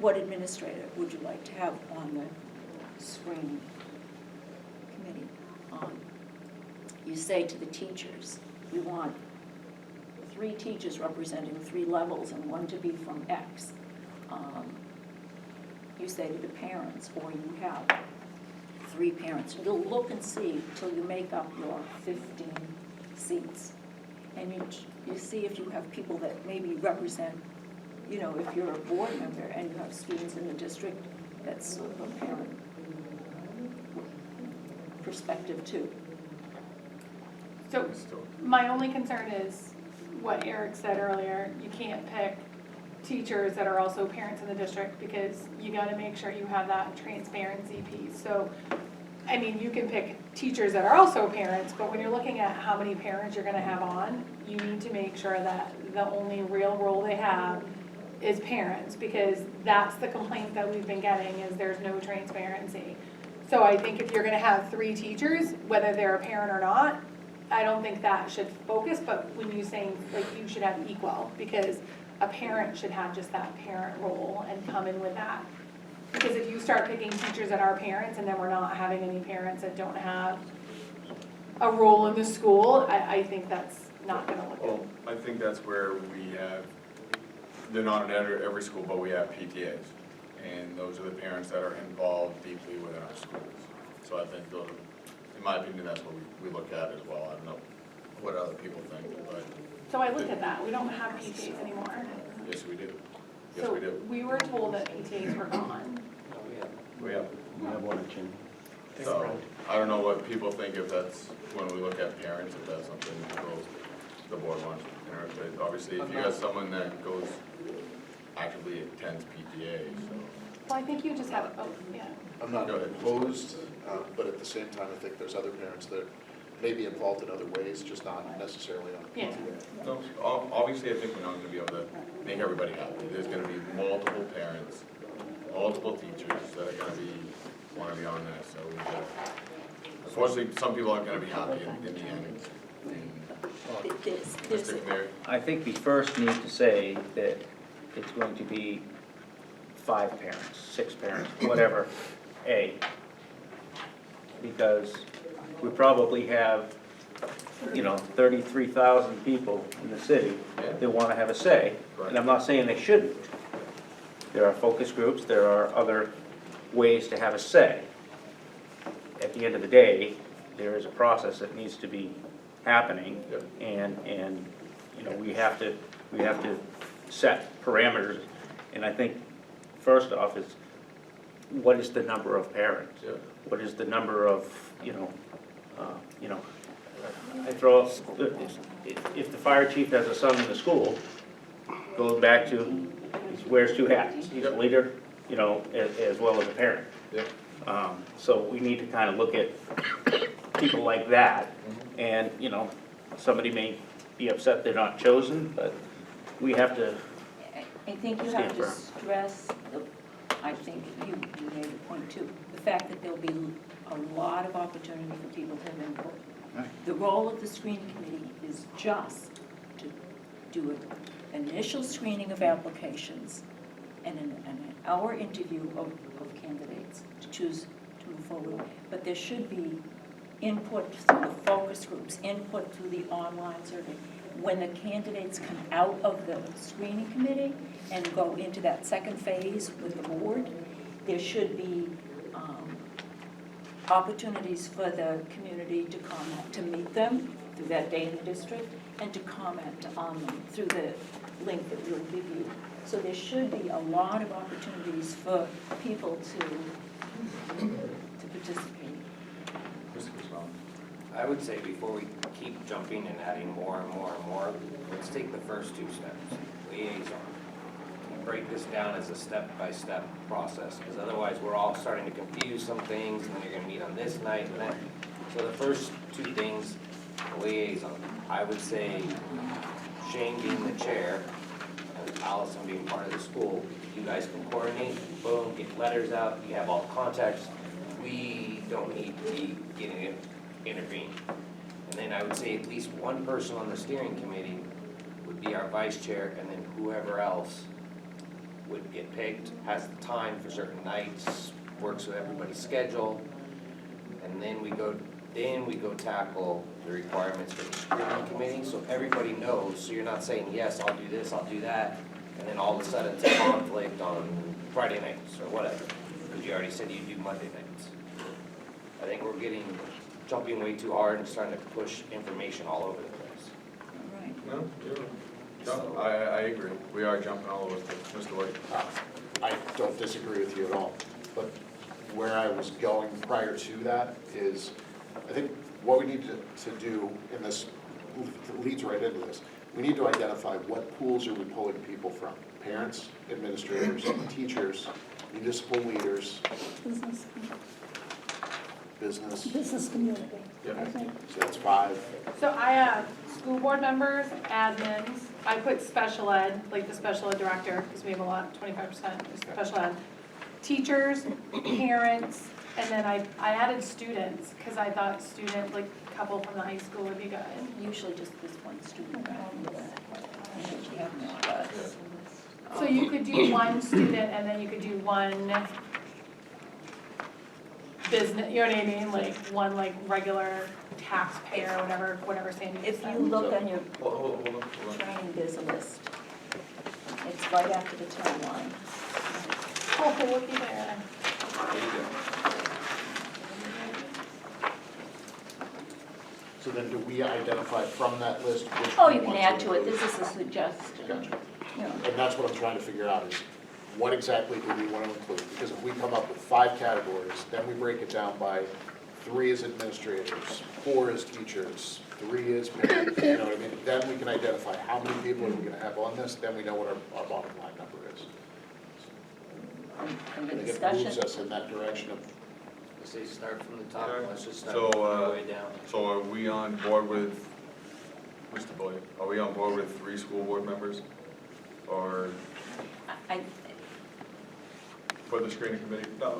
what administrator would you like to have on the screening committee? You say to the teachers, we want 3 teachers representing 3 levels and 1 to be from X. You say to the parents, or you have 3 parents. You'll look and see till you make up your 15 seats. And you see if you have people that maybe represent, if you're a board member and you have students in the district, that's sort of a parent perspective too. So my only concern is what Eric said earlier. You can't pick teachers that are also parents in the district, because you got to make sure you have that transparency piece. So, I mean, you can pick teachers that are also parents, but when you're looking at how many parents you're gonna have on, you need to make sure that the only real role they have is parents, because that's the complaint that we've been getting, is there's no transparency. So I think if you're gonna have 3 teachers, whether they're a parent or not, I don't think that should focus, but when you're saying, like, you should have equal, because a parent should have just that parent role and come in with that. Because if you start picking teachers that are parents, and then we're not having any parents that don't have a role in the school, I think that's not gonna look Well, good. I think that's where we have, they're not in every school, but we have PTAs. And those are the parents that are involved deeply within our schools. So I think, in my opinion, that's what we look at as well. I don't know what other people think, but So I looked at that, we don't have PTAs anymore. yes, we do. Yes, So we do. we were told that PTAs were gone. We have. We have one or two. So, I don't know what people think, if that's, when we look at parents, if that's something that the board wants to enter. But obviously, if you got someone that goes, actively attends PTA, so. Well, I think you just have, oh, yeah. I'm not Go ahead. opposed, but at the same time, I think there's other parents that may be involved in other ways, just not necessarily on Yeah. PTA. No, obviously, I think we're not gonna be able to make everybody happy. There's gonna be multiple parents, multiple teachers that are gonna wanna be on that, so we gotta, unfortunately, some people aren't gonna be happy in the end. There's Mr. Cleary? I think we first need to say that it's going to be 5 parents, 6 parents, whatever, because we probably have, 33,000 people in the city that want to have a say. And I'm not saying they shouldn't. There are focus groups, there are other ways to have a say. At the end of the day, there is a process that needs to be happening, and we have to set parameters. And I think first off is, what is the number of parents? Yeah. What is the number of, I throw out, if the fire chief has a son in the school, goes back to, he wears 2 hats. He's a leader, as well as a parent. Yeah. So we need to kind of look at people like that, and, somebody may be upset they're not chosen, but we have to, I think you have to stress, I think you made a point too, the fact that there'll be a lot of opportunity for people to have input. The role of the screening committee is just to do an initial screening of applications and an hour interview of candidates to choose to move forward. But there should be input through the focus groups, input through the online survey. When the candidates come out of the screening committee and go into that second phase with the board, there should be opportunities for the community to comment, to meet them through that day in the district, and to comment on them through the link that we'll give you. So there should be a lot of opportunities for people to participate. Mr. Guzman? I would say before we keep jumping and adding more and more and more, let's take the first 2 steps, liaison. Break this down as a step-by-step process, because otherwise we're all starting to confuse some things, and then you're gonna meet on this night, and then, so the first 2 things, liaison. I would say Shane being the chair, and Allison being part of the school, you guys can coordinate, boom, get letters out, you have all the contacts. We don't need to be getting intervened. And then I would say at least one person on the steering committee would be our vice chair, and then whoever else would get picked, has the time for certain nights, works with everybody's schedule, and then we go tackle the requirements for the screening committee, so everybody knows, so you're not saying, yes, I'll do this, I'll do that, and then all of a sudden it's a conflict on Friday nights or whatever, because you already said you do Monday nights. I think we're jumping way too hard and starting to push information all over the place. Right. No, no, I agree. We are jumping all over the place. Mr. White? I don't disagree with you at all, but where I was going prior to that is, I think what we need to do, and this leads right into this, we need to identify what pools are we pulling people from? Parents, administrators, teachers, municipal leaders, business, Business community, Yeah. I think. so that's 5. So I have school board members, admins, I put special ed, like the special ed director, because we have a lot, 25% is special ed. Teachers, parents, and then I added students, because I thought student, like a couple from the high school would be good. Usually just this one student, right? And you have more or less. So you could do one student, and then you could do one business, you know what I mean, like one like regular taxpayer, whatever Sandy If said. you look on your Hold on. training, there's a list. It's right after the timeline. Oh, looky there. So then do we identify from that list which Oh, we you can want add to it, include? this is a suggestion. Gotcha. You know, And that's what I'm trying to figure out is what exactly do we want to include? Because if we come up with 5 categories, then we break it down by 3 is administrators, 4 is teachers, 3 is parents, you know what I mean? Then we can identify how many people are we going to have on this, then we know what our bottom line number is. and I the think it discussion, moves us in that direction of, I say start from the top, let's just start So, all the way down. So are we on board with, Mr. Boyd, are we on board with 3 school board members? Or I, for the screening committee? No,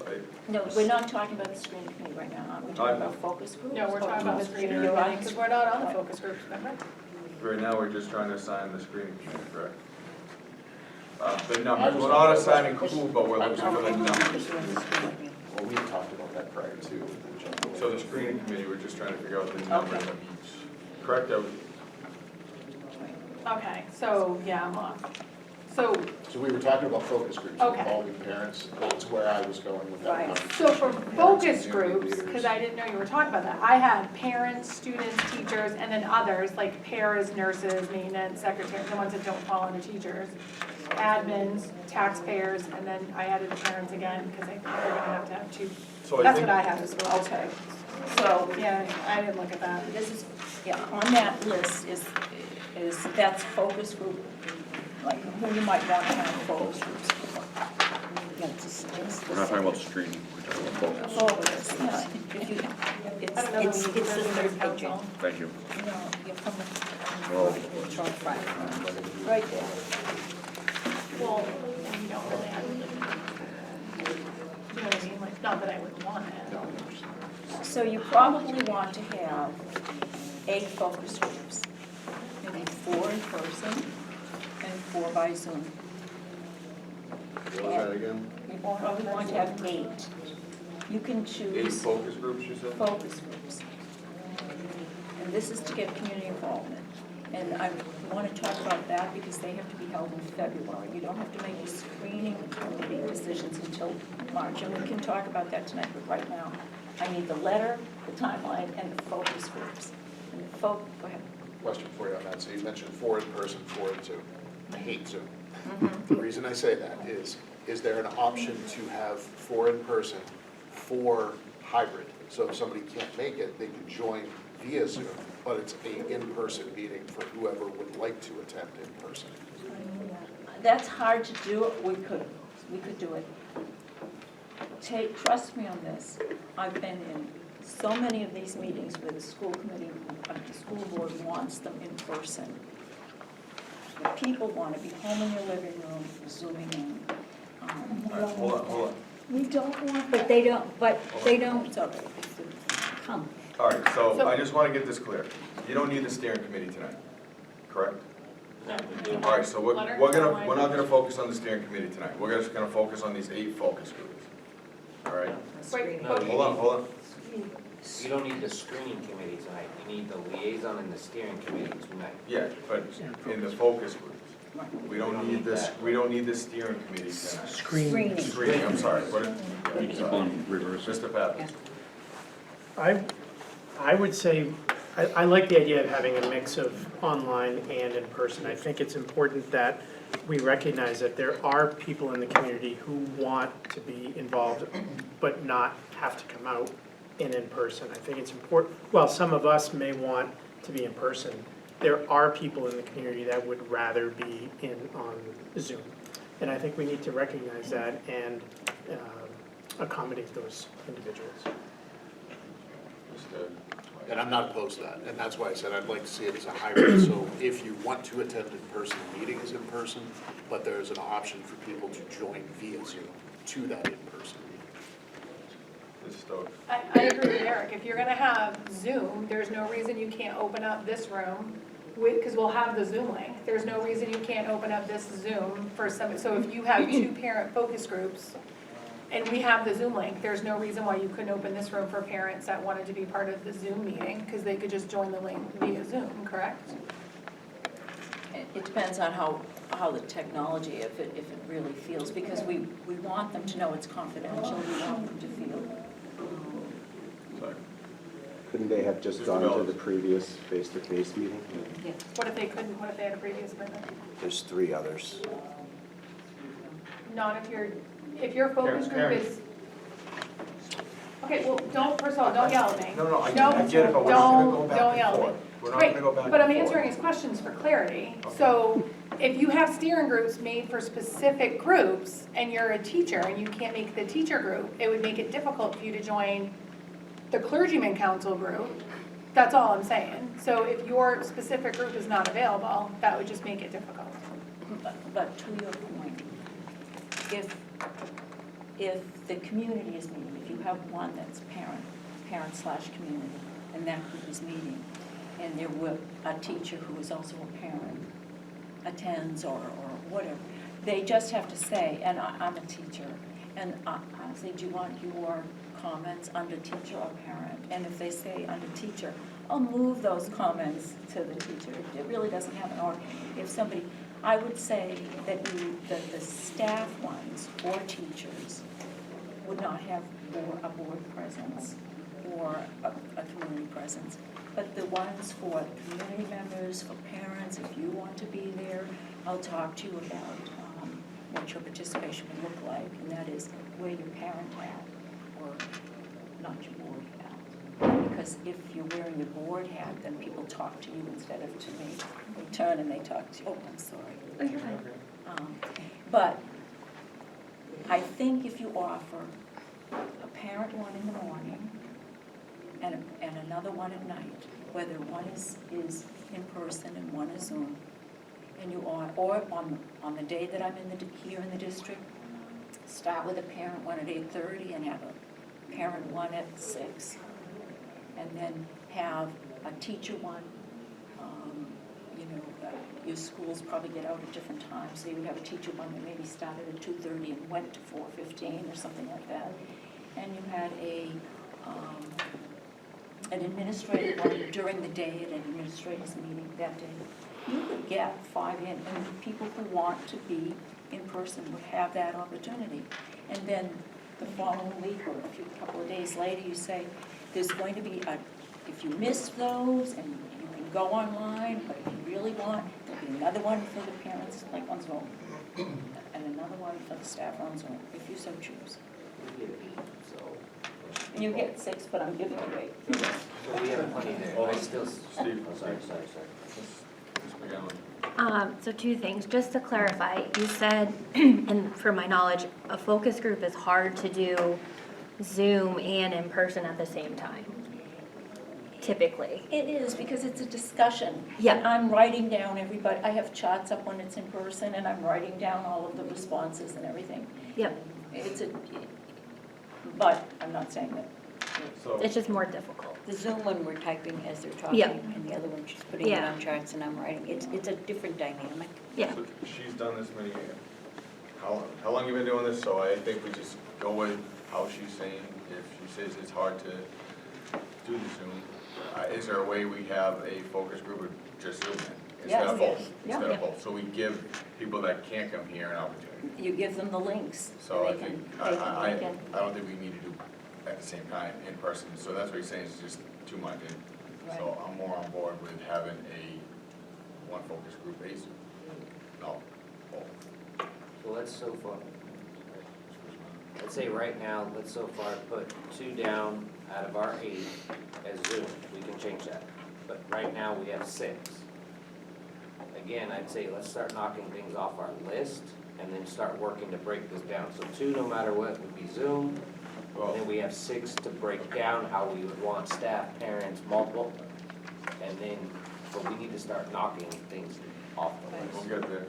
no, we're not talking about the screening committee right now, aren't we talking about focus groups? No, we're talking about the screening You're committee, right. because we're not on the focus groups, remember? right now, we're just trying to assign the screening committee, correct? The I numbers, was we're on not board. assigning who, but we're looking for the numbers. well, we talked about that prior to. So the screening committee, we're just trying to figure out the numbers of each, correct? Okay, so, yeah, I'm off. So, So we were talking about focus groups Okay. involving parents, that's where I was going with that. Right. conversation. so for Parents, focus community groups, leaders. because I didn't know you were talking about that, I had parents, students, teachers, and then others, like paras, nurses, maintenance, secretaries, the ones that don't fall under teachers, admins, taxpayers, and then I added parents again, because I think we're gonna have 2. So I That's think- what I have as well. Okay, so Yeah, I didn't look at that. this is, yeah, on that list is, that's focus group, like who you might want to have focus groups for. Yeah, it's We're not talking about screening, we're talking about focus. focus, yeah, if you, I don't know that it's we the need third page. council. Thank you. No, you're from Well- the, right there. Well, you don't really have to. Do you know what I mean? Like, not that I would want it. So you probably want to have 8 focus groups, maybe 4 in person and 4 by Zoom. What was that again? You probably want to have 8. You can 8 choose focus groups, you said? focus groups. And this is to get community involvement. And I want to talk about that because they have to be held in February. You don't have to make your screening committee decisions until March. And we can talk about that tonight, but right now, I need the letter, the timeline, and the focus groups. And the go ahead. Question for you on that, so you mentioned 4 in person, 4 in Zoom. I hate Zoom. Mm-hmm. The reason I say that is there an option to have 4 in person, 4 hybrid? So if somebody can't make it, they can join via Zoom, but it's a in-person meeting for whoever would like to attend in person. That's hard to do. We could do it. Trust me on this. I've been in so many of these meetings where the school committee, the school board wants them in person. The people want to be home in their living room, zooming in. All right, hold on. We don't want, but they don't, It's okay. come. All right, so I just want to get this clear. You don't need the steering committee tonight, correct? All right, so we're not gonna focus on the steering committee tonight. We're just gonna focus on these 8 focus groups. All right? Wait, No, but- you Hold on. need- You don't need the screening committee tonight, you need the liaison and the steering committee tonight. Yeah, but in the focus groups. We don't need this, we don't need the steering committee tonight. Screening. Screening, I'm sorry, what? You keep on reversing. Mr. Pappas. I would say, I like the idea of having a mix of online and in person. I think it's important that we recognize that there are people in the community who want to be involved, but not have to come out in person. I think it's important, well, some of us may want to be in person. There are people in the community that would rather be on Zoom. And I think we need to recognize that and accommodate those individuals. And I'm not opposed to that, and that's why I said I'd like to see it as a hybrid, so if you want to attend in-person meetings in person, but there's an option for people to join via Zoom to that in-person meeting. Ms. Stokes? I agree with Eric. If you're gonna have Zoom, there's no reason you can't open up this room because we'll have the Zoom link. There's no reason you can't open up this Zoom for some, so if you have 2 parent focus groups and we have the Zoom link, there's no reason why you couldn't open this room for parents that wanted to be part of the Zoom meeting because they could just join the link via Zoom, correct? It depends on how the technology, if it really feels, because we want them to know it's confidential, we want them to feel. Sorry. Couldn't they have just Mr. gone to Bellows. the previous face-to-face meeting? What if they couldn't, what if they had a previous appointment? There's 3 others. Not if your focus group is, okay, well, first of all, don't yell at me. No, I get it, but we're not gonna go back Don't and yell at me. forth. We're not Right, gonna go back but I'm and forth. answering his questions for clarity. Okay. So if you have steering groups made for specific groups and you're a teacher and you can't make the teacher group, it would make it difficult for you to join the clergyman council group. That's all I'm saying. So if your specific group is not available, that would just make it difficult. But to your point, if the community is meeting, if you have one that's parent/community, and that group is meeting, and there were a teacher who is also a parent attends or whatever, they just have to say, and I'm a teacher, and I say, do you want your comments under teacher or parent? And if they say under teacher, I'll move those comments to the teacher. It really doesn't have an order. If somebody, I would say that the staff ones or teachers would not have a board presence or a community presence. But the ones for community members, for parents, if you want to be there, I'll talk to you about what your participation would look like, and that is wear your parent hat or not your board hat. Because if you're wearing your board hat, then people talk to you instead of to me. They turn and they talk to you. Oh, I'm sorry. Oh, you're fine. But I think if you offer a parent one in the morning and another one at night, whether one is in person and one is Zoom, and you are, or on the day that I'm here in the district, start with a parent one at 8:30 and have a parent one at 6, and then have a teacher one. Your schools probably get out at different times, so you would have a teacher one that maybe started at 2:30 and went to 4:15 or something like that. And you had an administrative one during the day at an administrators meeting that day. You could get 5 in, and people who want to be in person would have that opportunity. And then the following week or a couple of days later, you say, there's going to be if you missed those, and you can go online, but if you really want, there'll be another one for the parents, like on Zoom, and another one for the staff on Zoom, if you so choose. And you get 6, but I'm giving away. So we have plenty there. I still, Steve, sorry. Ms. McGowan. So 2 things, just to clarify, you said, and for my knowledge, a focus group is hard to do Zoom and in person at the same time, typically. It is, because it's a discussion. Yeah. And I'm writing down everybody, I have charts up when it's in person, and I'm writing down all of the responses and everything. Yep, But I'm not saying that. So, it's just more difficult. The Zoom one, we're typing as they're talking, Yeah. and the other one, she's putting it Yeah. on charts and I'm writing. It's a different dynamic. Yeah, so she's done this many, how long you been doing this? So I think we just go with how she's saying. If she says it's hard to do the Zoom, is there a way we have a focus group with just Zoom in? Instead of both? Yeah. Instead of both. So we give people that can't come here an opportunity. You give them the links. So I and they think, can- they I can- don't think we need to do at the same time in person. So that's what he's saying, is just too much. And so I'm more on board with having one focus group base. No, both. So let's say right now, let's so far put 2 down out of our 8 as Zoom. We can change that. But right now, we have 6. Again, I'd say let's start knocking things off our list and then start working to break this down. So 2, no matter what, would be Zoom. And then we have 6 to break down how we would want staff, parents, multiple. And then, but we need to start knocking things off the list. We'll get there,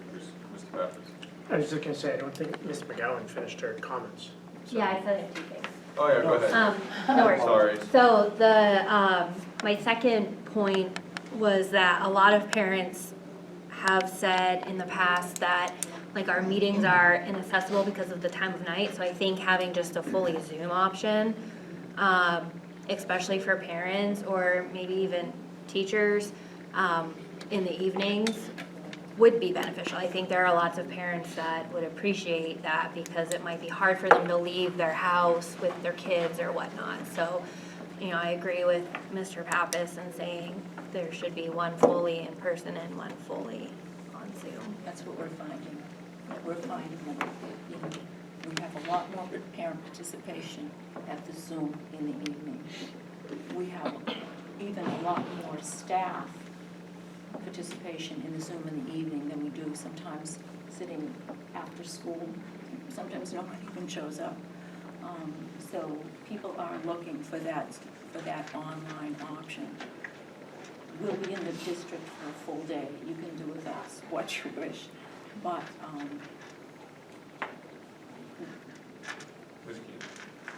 Mr. Pappas. I was just gonna say, I don't think Ms. McGowan finished her comments. So- Yeah, I said a few things. Oh, yeah, go ahead. No worries. Sorry. So my second point was that a lot of parents have said in the past that like our meetings are inaccessible because of the time of night. So I think having just a fully Zoom option, especially for parents or maybe even teachers, in the evenings would be beneficial. I think there are lots of parents that would appreciate that because it might be hard for them to leave their house with their kids or whatnot. So, I agree with Mr. Pappas in saying there should be one fully in person and one fully on Zoom. That's what we're finding. We're finding that, we have a lot more parent participation at the Zoom in the evening. We have even a lot more staff participation in the Zoom in the evening than we do sometimes sitting after school. Sometimes nobody even shows up. So people are looking for that online option. We'll be in the district for a full day. You can do with us what you wish, but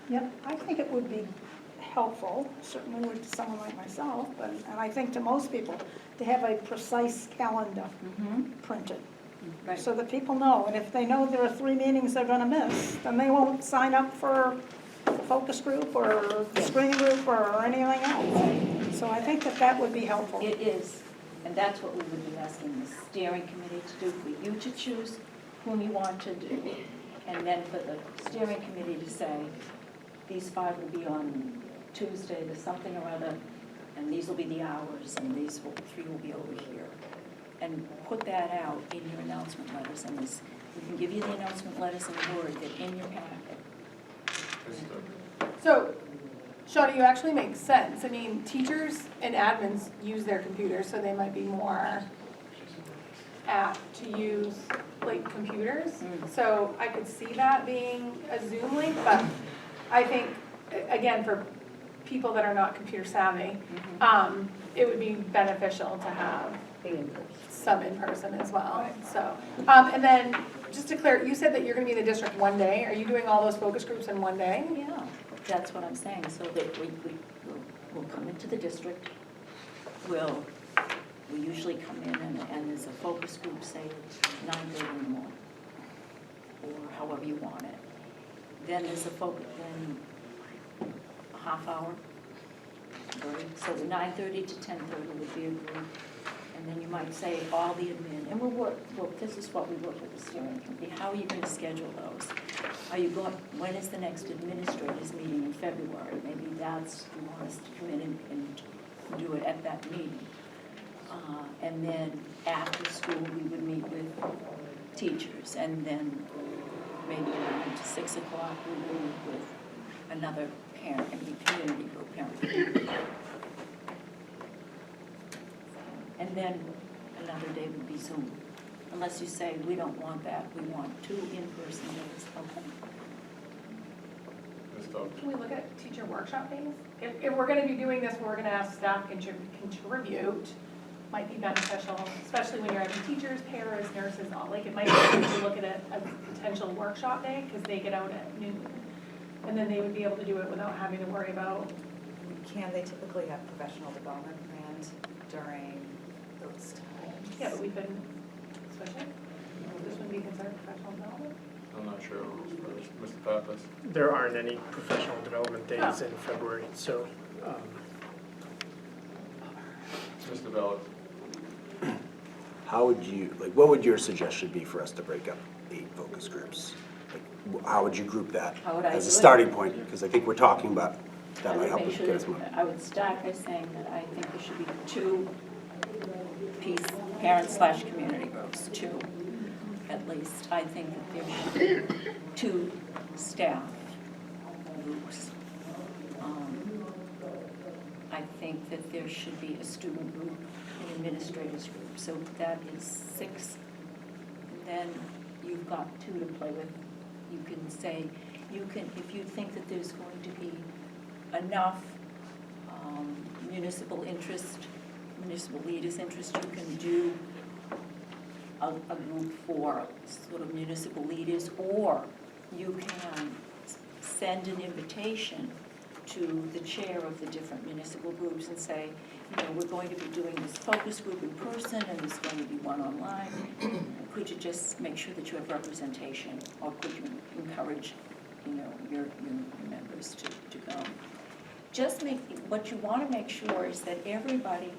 Yep, I think it would be helpful, certainly would to someone like myself, but, and I think to most people, to have a precise calendar printed. Right. So that people know, and if they know there are 3 meetings they're gonna miss, then they won't sign up for a focus group or a screening group or anything else. So I think that would be helpful. it is, and that's what we would be asking the steering committee to do, for you to choose whom you want to do, and then for the steering committee to say, these 5 will be on Tuesday, there's something or other, and these will be the hours, and 3 will be over here. And put that out in your announcement letters, and we can give you the announcement letters in Word that in your packet. So, Shauna, you actually make sense. I mean, teachers and admins use their computers, so they might be more apt to use like computers. So I could see that being a Zoom link, but I think, again, for people that are not computer savvy, it would be beneficial to have some in person as well. So, and then just to clear, you said that you're going to be in the district one day. Are you doing all those focus groups in one day? Yeah, that's what I'm saying, so that we'll come into the district, we'll usually come in and there's a focus group, say 9:30 in the morning, or however you want it. Then there's a focus, then a half hour break, so the 9:30 to 10:30 would be a group. And then you might say all the admin, and this is what we work with the steering committee. How are you going to schedule those? When is the next administrators meeting in February? Maybe you want us to come in and do it at that meeting. And then after school, we would meet with teachers, and then maybe around 6 o'clock, we would meet with another community group, parent group. And then another day would be Zoom, unless you say, we don't want that, we want 2 in-person days. Okay. Can we look at teacher workshop days? If we're going to be doing this, we're going to ask staff contribute, might be beneficial, especially when you're having teachers, paras, nurses, all. Like it might be good to look at a potential workshop day because they get out at noon. And then they would be able to do it without having to worry about. Can they typically have professional development planned during those times? Yeah, but we couldn't switch it. This wouldn't be considered professional development. I'm not sure who's first. Mr. Pappas? There aren't any professional development days in February, so. Mr. Bellis? How would you, what would your suggestion be for us to break up 8 focus groups? How would you group that How would I as a do it? starting point? Because I think we're talking about, that might help us get us more. I would start by saying that I think there should be 2 parent/community groups, 2 at least. I think that there should be 2 staff groups. I think that there should be a student group, an administrators group, so that is 6. And then you've got 2 to play with. You can say, you can, if you think that there's going to be enough municipal interest, municipal leaders' interest, you can do a group for sort of municipal leaders, or you can send an invitation to the chair of the different municipal groups and say, you know, we're going to be doing this focus group in person and there's going to be one online. Could you just make sure that you have representation, or could you encourage, you know, your members to go? Just what you want to make sure is that everybody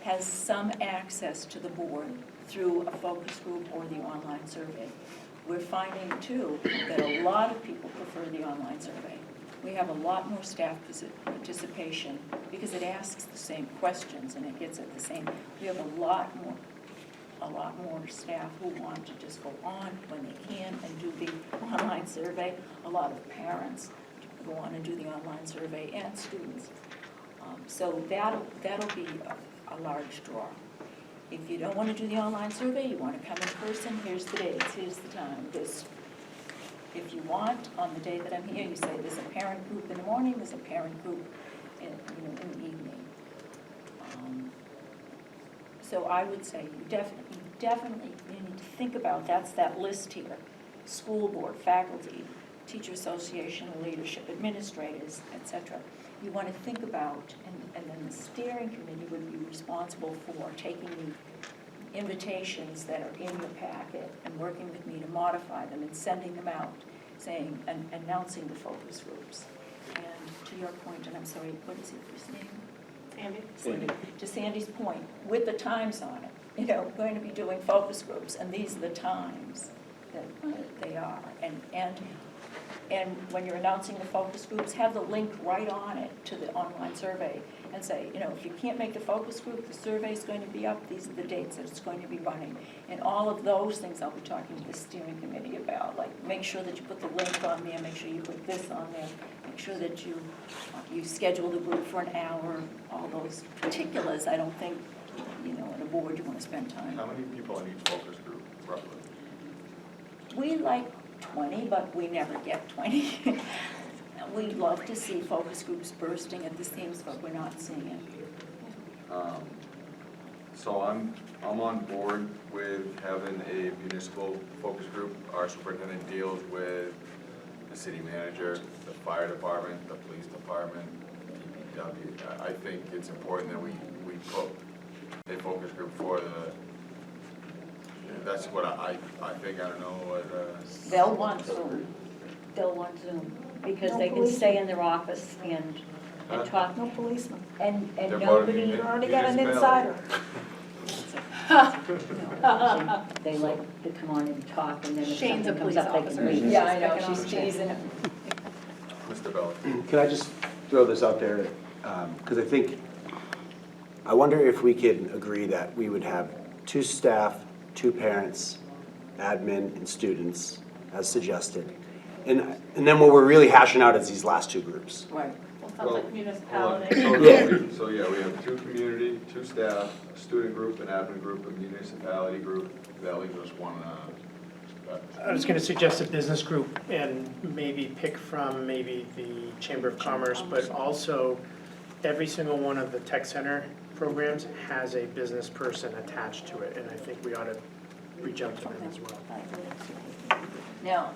has some access to the board through a focus group or the online survey. We're finding too that a lot of people prefer the online survey. We have a lot more staff participation because it asks the same questions and it gets at the same. We have a lot more staff who want to just go on when they can and do the online survey. A lot of parents go on and do the online survey, and students. So that'll be a large draw. If you don't want to do the online survey, you want to come in person, here's the dates, here's the time. If you want, on the day that I'm here, you say there's a parent group in the morning, there's a parent group in the evening. So I would say you definitely need to think about, that's that list here. School board, faculty, teacher association, leadership, administrators, etc. You want to think about, and then the steering committee would be responsible for taking the invitations that are in your packet and working with me to modify them and sending them out, saying, and announcing the focus groups. And to your point, and I'm sorry, what is his name? Sandy. To Sandy's point, with the times on it, you know, we're going to be doing focus groups, and these are the times that they are. And when you're announcing the focus groups, have the link right on it to the online survey and say, you know, if you can't make the focus group, the survey's going to be up, these are the dates that it's going to be running. And all of those things I'll be talking to the steering committee about, like make sure that you put the link on there, make sure you put this on there, make sure that you schedule the group for an hour, all those particulars. I don't think, you know, at a board you want to spend time. How many people in each focus group, roughly? We like 20, but we never get 20. We'd love to see focus groups bursting at the seams, but we're not seeing it. So I'm on board with having a municipal focus group. Our superintendent deals with the city manager, the fire department, the police department, DPW. I think it's important that we put a focus group for the, that's what I think, I don't know what. They'll want Zoom. They'll want Zoom, because No they can policemen. stay in their office and talk. No policeman. And They're nobody, You already got an municipality. insider. they like to come on and talk, and then if Shane's a something comes police up, they officer. can leave. Yeah, I know, she's teasing it. Mr. Bell. Can I just throw this out there? Because I think, I wonder if we could agree that we would have 2 staff, 2 parents, admin, and students, as suggested. And then what we're really hashing out is these last 2 groups. Right. Well, sounds like municipality. So yeah, we have 2 community, 2 staff, a student group, an admin group, a municipality group. That leaves us 1. I was going to suggest a business group and maybe pick from maybe the Chamber of Commerce, but also every single one of the tech center programs has a business person attached to it, and I think we ought to reach out to them as well. Now,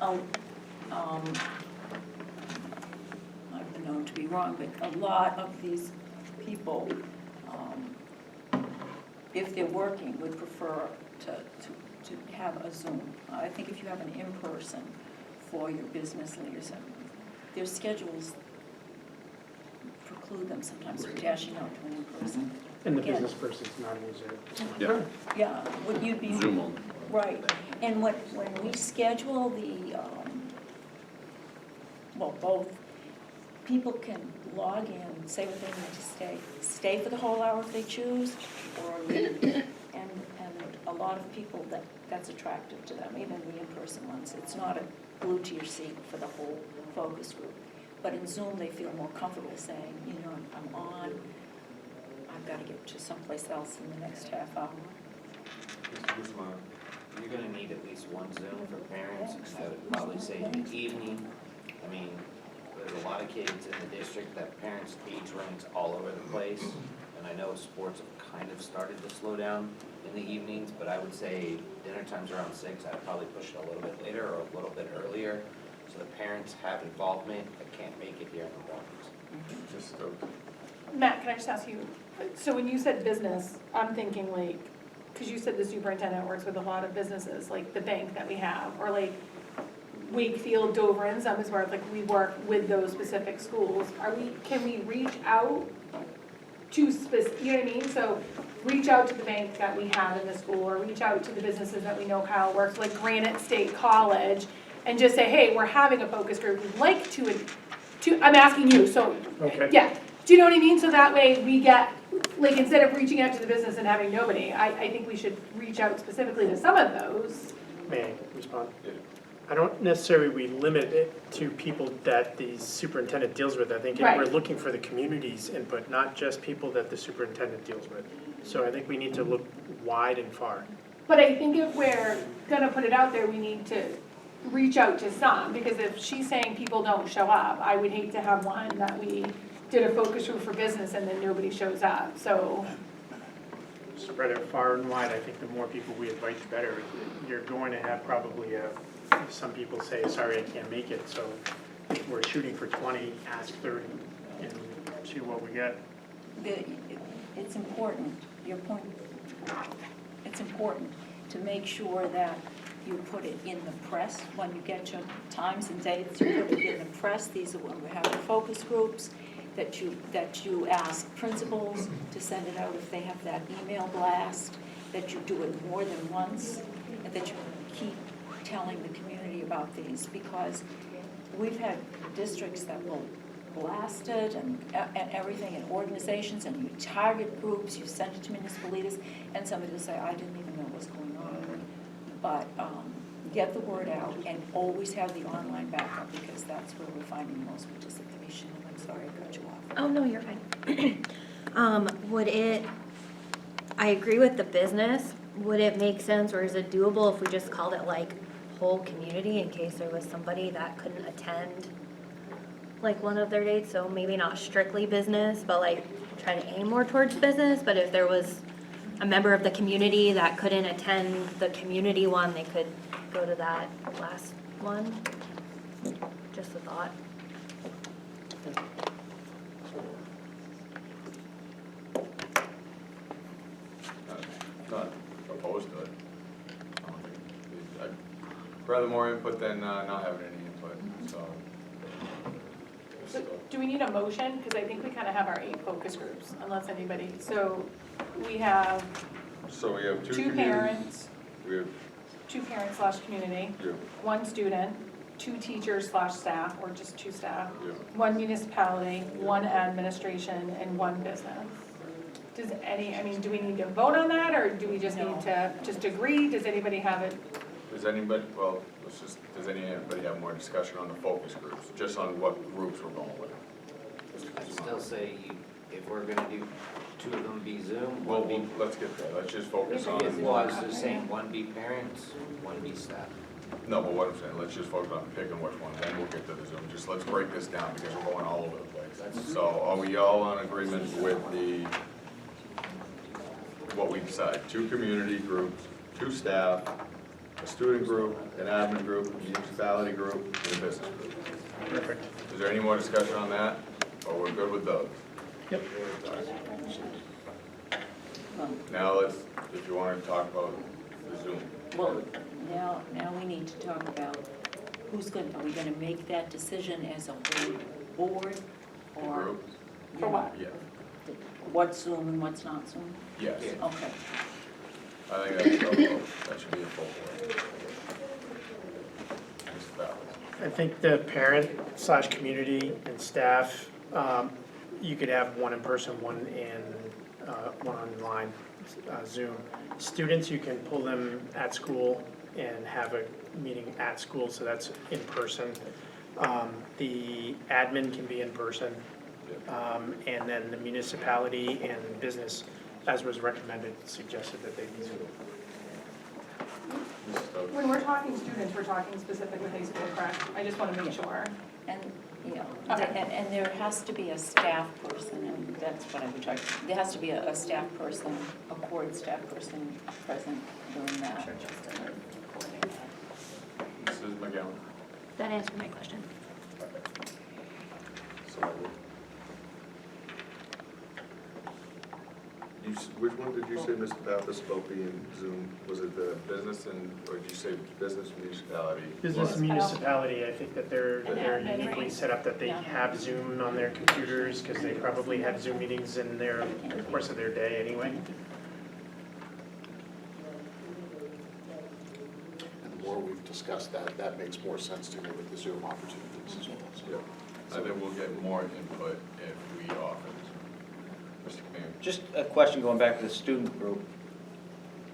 I've been known to be wrong, but a lot of these people, if they're working, would prefer to have a Zoom. I think if you have an in-person for your business leaders, their schedules preclude them sometimes from dashing out to an in-person. And the Again, business person's not an user. Yeah. yeah, would you be? Zoom only. Right, and when we schedule the, well, both, people can log in, say what they need to stay for the whole hour if they choose, or leave. And a lot of people, that's attractive to them, even the in-person ones. It's not a glued to your seat for the whole focus group. But in Zoom, they feel more comfortable saying, you know, I'm on, I've got to get to someplace else in the next half hour. Mr. Guzman. You're gonna need at least 1 Zoom for parents. I would probably say in the evening, I mean, there's a lot of kids in the district that parents' age range all over the place. And I know sports have kind of started to slow down in the evenings, but I would say dinner time's around 6. I'd probably push it a little bit later or a little bit earlier, so the parents have involvement that can't make it here in the mornings. Just, Matt, can I just ask you, so when you said business, I'm thinking like, because you said the superintendent works with a lot of businesses, like the bank that we have, or like Wakefield, Dover, and some is where like we work with those specific schools. Can we reach out to you know what I mean? So reach out to the bank that we have in the school, or reach out to the businesses that we know Kyle works, like Granite State College, and just say, hey, we're having a focus group, we'd like to, I'm asking you, so, Okay. yeah. Do you know what I mean? So that way we get, like, instead of reaching out to the business and having nobody, I think we should reach out specifically to some of those. May I respond? Yeah. I don't necessarily, we limit it to people that the superintendent deals with. I think Right. we're looking for the community's input, not just people that the superintendent deals with. So I think we need to look wide and far. But I think if we're gonna put it out there, we need to reach out to some, because if she's saying people don't show up, I would hate to have one that we did a focus group for business and then nobody shows up, so. Spread it far and wide. I think the more people we invite, the better. You're going to have probably some people say, sorry, I can't make it. So if we're shooting for 20, ask 30 and see what we get. It's important, your point, it's important to make sure that you put it in the press when you get your times and dates, you put it in the press. These are when we have the focus groups, that you ask principals to send it out if they have that email blast, that you do it more than once, and that you keep telling the community about these, because we've had districts that will blast it and everything, and organizations, and you target groups, you send it to municipal leaders, and somebody will say, I didn't even know what's going on. But get the word out, and always have the online backup, because that's where we're finding the most participation. And I'm sorry I cut you off. Oh, no, you're fine. I agree with the business. Would it make sense, or is it doable if we just called it like whole community in case there was somebody that couldn't attend like one of their dates? So maybe not strictly business, but like try to aim more towards business. But if there was a member of the community that couldn't attend the community one, they could go to that last one. Just a thought. Not opposed to it. I don't think- I'd rather more input than not having any input, so. So do we need a motion? Because I think we kind of have our 8 focus groups, unless anybody, so we have So we have two 2 communities. parents, We have, 2 parents/community, yeah, 1 student, 2 teachers/staff, or just 2 staff, yeah. 1 municipality, 1 administration, and 1 business. Does do we need to vote on that, or do we just need to just agree? Does anybody have it? Does anybody, well, does anybody have more discussion on the focus groups, just on what groups we're going with? I'd still say if we're gonna do 2 of them be Zoom, Well, 1 be. let's get there, let's just focus on, Well, I was just saying, 1 be parents, 1 be staff. no, but what I'm saying, let's just focus on picking which one, then we'll get to the Zoom. Just let's break this down, because we're going all over the place. So are we all on agreement with what we decide? 2 community groups, 2 staff, a student group, an admin group, a municipality group, and a business group. Perfect. Is there any more discussion on that, or we're good with those? Yep. Now let's, if you want to talk about the Zoom. Well, now we need to talk about are we gonna make that decision as a whole board, or? Group? For what? Yeah, What's Zoom and what's not Zoom? yes. Okay. I think that should be a full board. Just that. I think the parent/community and staff, you could have 1 in person, 1 online Zoom. Students, you can pull them at school and have a meeting at school, so that's in person. The admin can be in person. And then the municipality and business, as was recommended, suggested that they be Zoom. When we're talking students, we're talking specifically high school, correct? I just want to make sure. And Yeah, Okay. and there has to be a staff person, and that's what I would try, there has to be a staff person, a cord staff person present during that. Sure, Justin would coordinate that. Mrs. McGowan? That answered my question. So, which one did you say, Mr. Pappas, about being Zoom? Was it the business or did you say business municipality? Business plus? municipality, I think that they're admin, uniquely right? set up that they Yeah. have Zoom on their computers, because they probably have Zoom meetings in the course of their day anyway. And the more we've discussed that, that makes more sense to me with the Zoom opportunities as well. So- Yeah, I think we'll get more input if we offer this. Mr. Command? Just a question going back to the student group.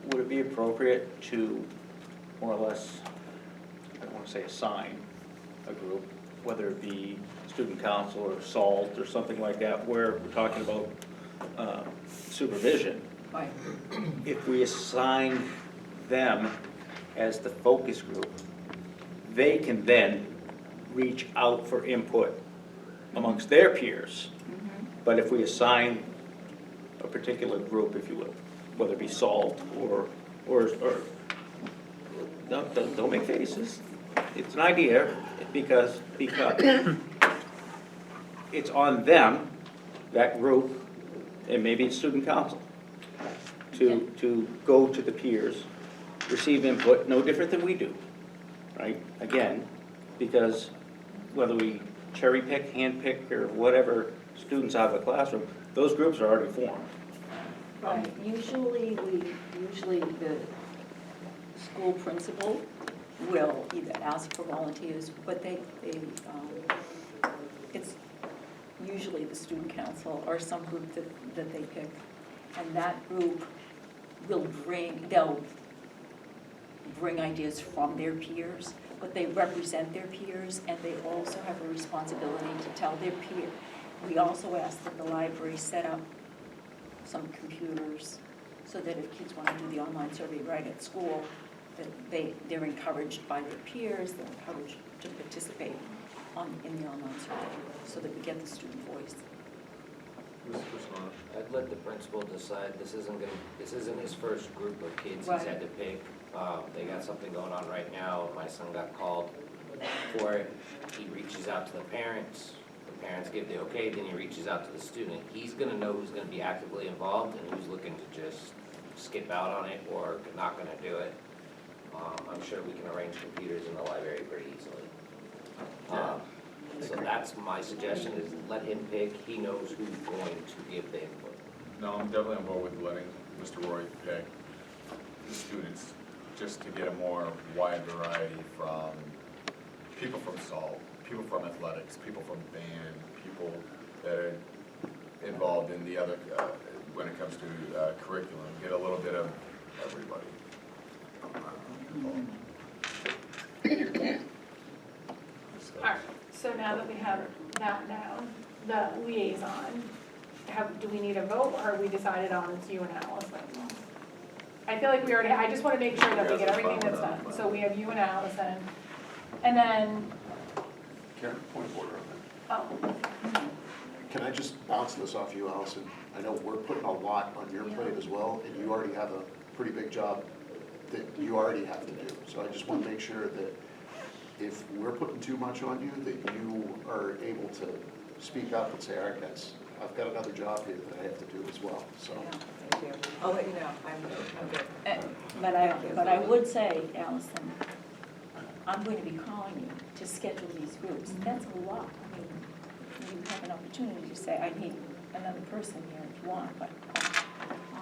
Would it be appropriate to more or less, I don't want to say assign a group, whether it be student council or SALT or something like that, where we're talking about supervision? Right. If we assign them as the focus group, they can then reach out for input amongst their peers. But if we assign a particular group, if you will, whether it be SALT or don't make faces. It's an idea because it's on them, that group, and maybe it's student council, to go to the peers, receive input, no different than we do, right? Again, because whether we cherry pick, hand pick, or whatever students out of the classroom, those groups are already formed. Right, usually the school principal will either ask for volunteers, but it's usually the student council or some group that they pick. And that group they'll bring ideas from their peers, but they represent their peers, and they also have a responsibility to tell their peer. We also ask that the library set up some computers so that if kids want to do the online survey right at school, that they're encouraged by their peers, they're encouraged to participate in the online survey so that we get the student voice. Mr. Christopher? I'd let the principal decide. This isn't his first group of kids Right. he's had to pick. They got something going on right now. My son got called for it. He reaches out to the parents. The parents give the okay, then he reaches out to the student. He's gonna know who's gonna be actively involved and who's looking to just skip out on it or not gonna do it. I'm sure we can arrange computers in the library pretty easily. So that's my suggestion, is let him pick. He knows who's going to give the input. No, I'm definitely on board with letting Mr. Roy pick the students, just to get a more wide variety from people from SALT, people from athletics, people from band, people that are involved in the other, when it comes to curriculum, get a little bit of everybody. All right, so now that we have that down, the liaison, do we need a vote, or are we decided on it's you and Allison? I feel like we already, I just want to make sure that we get everything that's done. So we have you and Allison, and then, Karen, point of order on that. oh, Can I just bounce this off you, Allison? I know we're putting a lot on your plate as well, and you already have a pretty big job that you already have to do. So I just want to make sure that if we're putting too much on you, that you are able to speak up and say, all right, guys, I've got another job here that I have to do as well, so. Thank you. I'll let you know. I'm good. But I would say, Allison, I'm going to be calling you to schedule these groups. That's a lot. I mean, you have an opportunity to say, I need another person here if you want, but.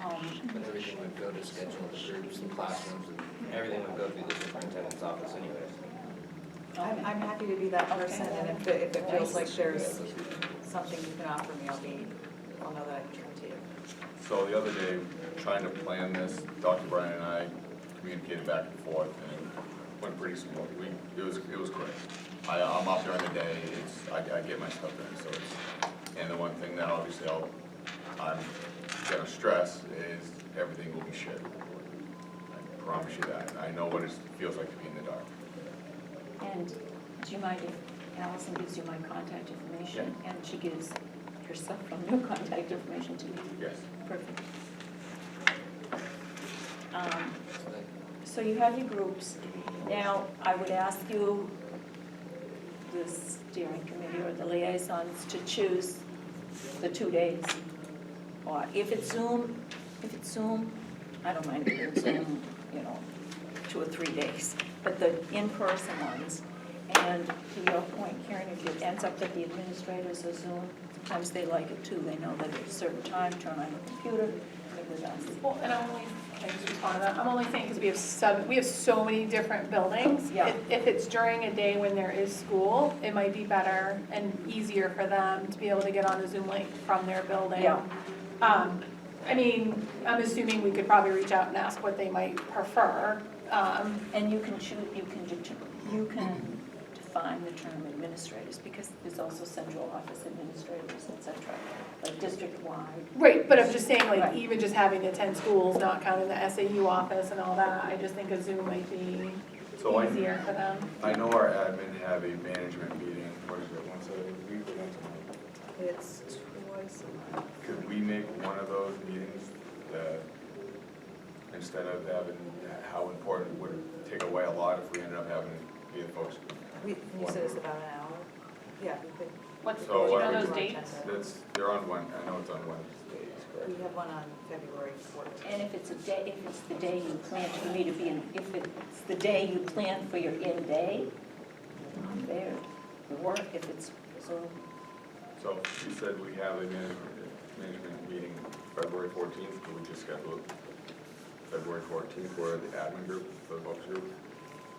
But everything would go to schedule the groups, the classrooms, and everything would go through the superintendent's office anyways. I'm happy to be that person, and if it feels like there's something you can offer me, I'll know that I can turn to you. So the other day, trying to plan this, Dr. Brian and I communicated back and forth, and it went pretty smooth. It was quick. I'm up during the day, I get my stuff in, so it's, and the one thing that obviously I'm gonna stress is everything will be shared with the board. I promise you that. I know what it feels like to be in the dark. And do you mind if Allison gives you my contact information, and she gives herself from your contact information to you. Yes. Perfect. So you have your groups. Now, I would ask you, the steering committee or the liaisons, to choose the 2 days. Or if it's Zoom, I don't mind doing Zoom, 2 or 3 days. But the in-person ones, and to your point, Karen, if it ends up that the administrators are Zoom, sometimes they like it too. They know that at a certain time, turn on the computer, meet with us. Well, and I'm only, can I just respond to that? I'm only saying because we have so many different buildings. Yeah. If it's during a day when there is school, it might be better and easier for them to be able to get on a Zoom link from their building. Yeah. I mean, I'm assuming we could probably reach out and ask what they might prefer. And you can choose, you can define the term administrators, because there's also central office administrators, et cetera, like district-wide. Right, but I'm just saying, like, Right. even just having to attend schools, not counting the SAU office and all that, I just think a Zoom might be So easier for them. I know our admin have a management meeting, what is it, once a week or once a month? It's twice a month. Could we make one of those meetings that, instead of having, how important, would it take away a lot if we ended up having to be a folks? You said it's about an hour? Yeah, we could. What's, So do you why know don't those we dates? That's, they're on one, I know it's on Wednesdays, We correct? have one on February 14th. And if it's the day you plan for me to be in, if it's the day you plan for your in-day, I'm there. Or if it's Zoom. So you said we have a management meeting February 14th, could we just schedule it February 14th for the admin group, for the folks group?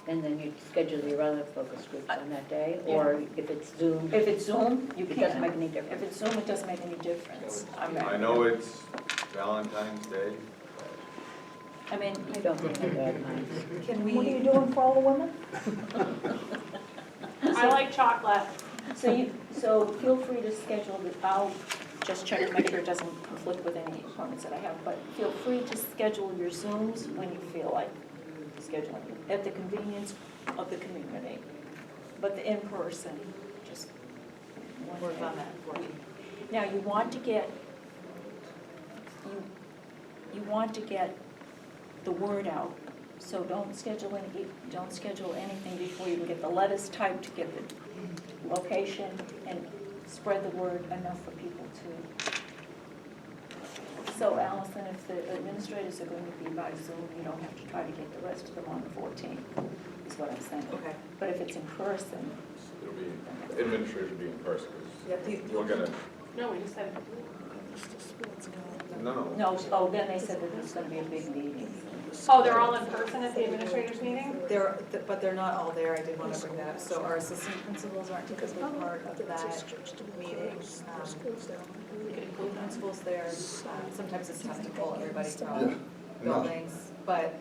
And then you schedule your other focus groups on that day, or if it's Zoom, If it's Zoom, you it doesn't can. make any If difference. it's Zoom, it doesn't make any difference. I know it's Valentine's Day. I mean, I don't think I'm bad minds. Can What are you we, doing for all the women? I like chocolate. so feel free to schedule, I'll just check to make sure it doesn't conflict with any appointments that I have, but feel free to schedule your Zooms when you feel like scheduling, at the convenience of the community. But the in-person, just one work day. on that 14th? Now, you want to get the word out, so don't schedule anything before you can get the letters typed, to get the location, and spread the word enough for people to. So Allison, if the administrators are going to be by Zoom, you don't have to try to get the rest of them on the 14th, is what I'm saying. Okay. But if it's in person, It'll be, administrators will be in person, Yep, because we're gonna, No, we just said, no. no, then they said that there's going to be a big meeting. oh, they're all in person at the administrators meeting? But they're not all there, I did want to bring that up. So our assistant principals aren't typically part of that meeting. We could include principals there. Sometimes it's tough to pull everybody from buildings, but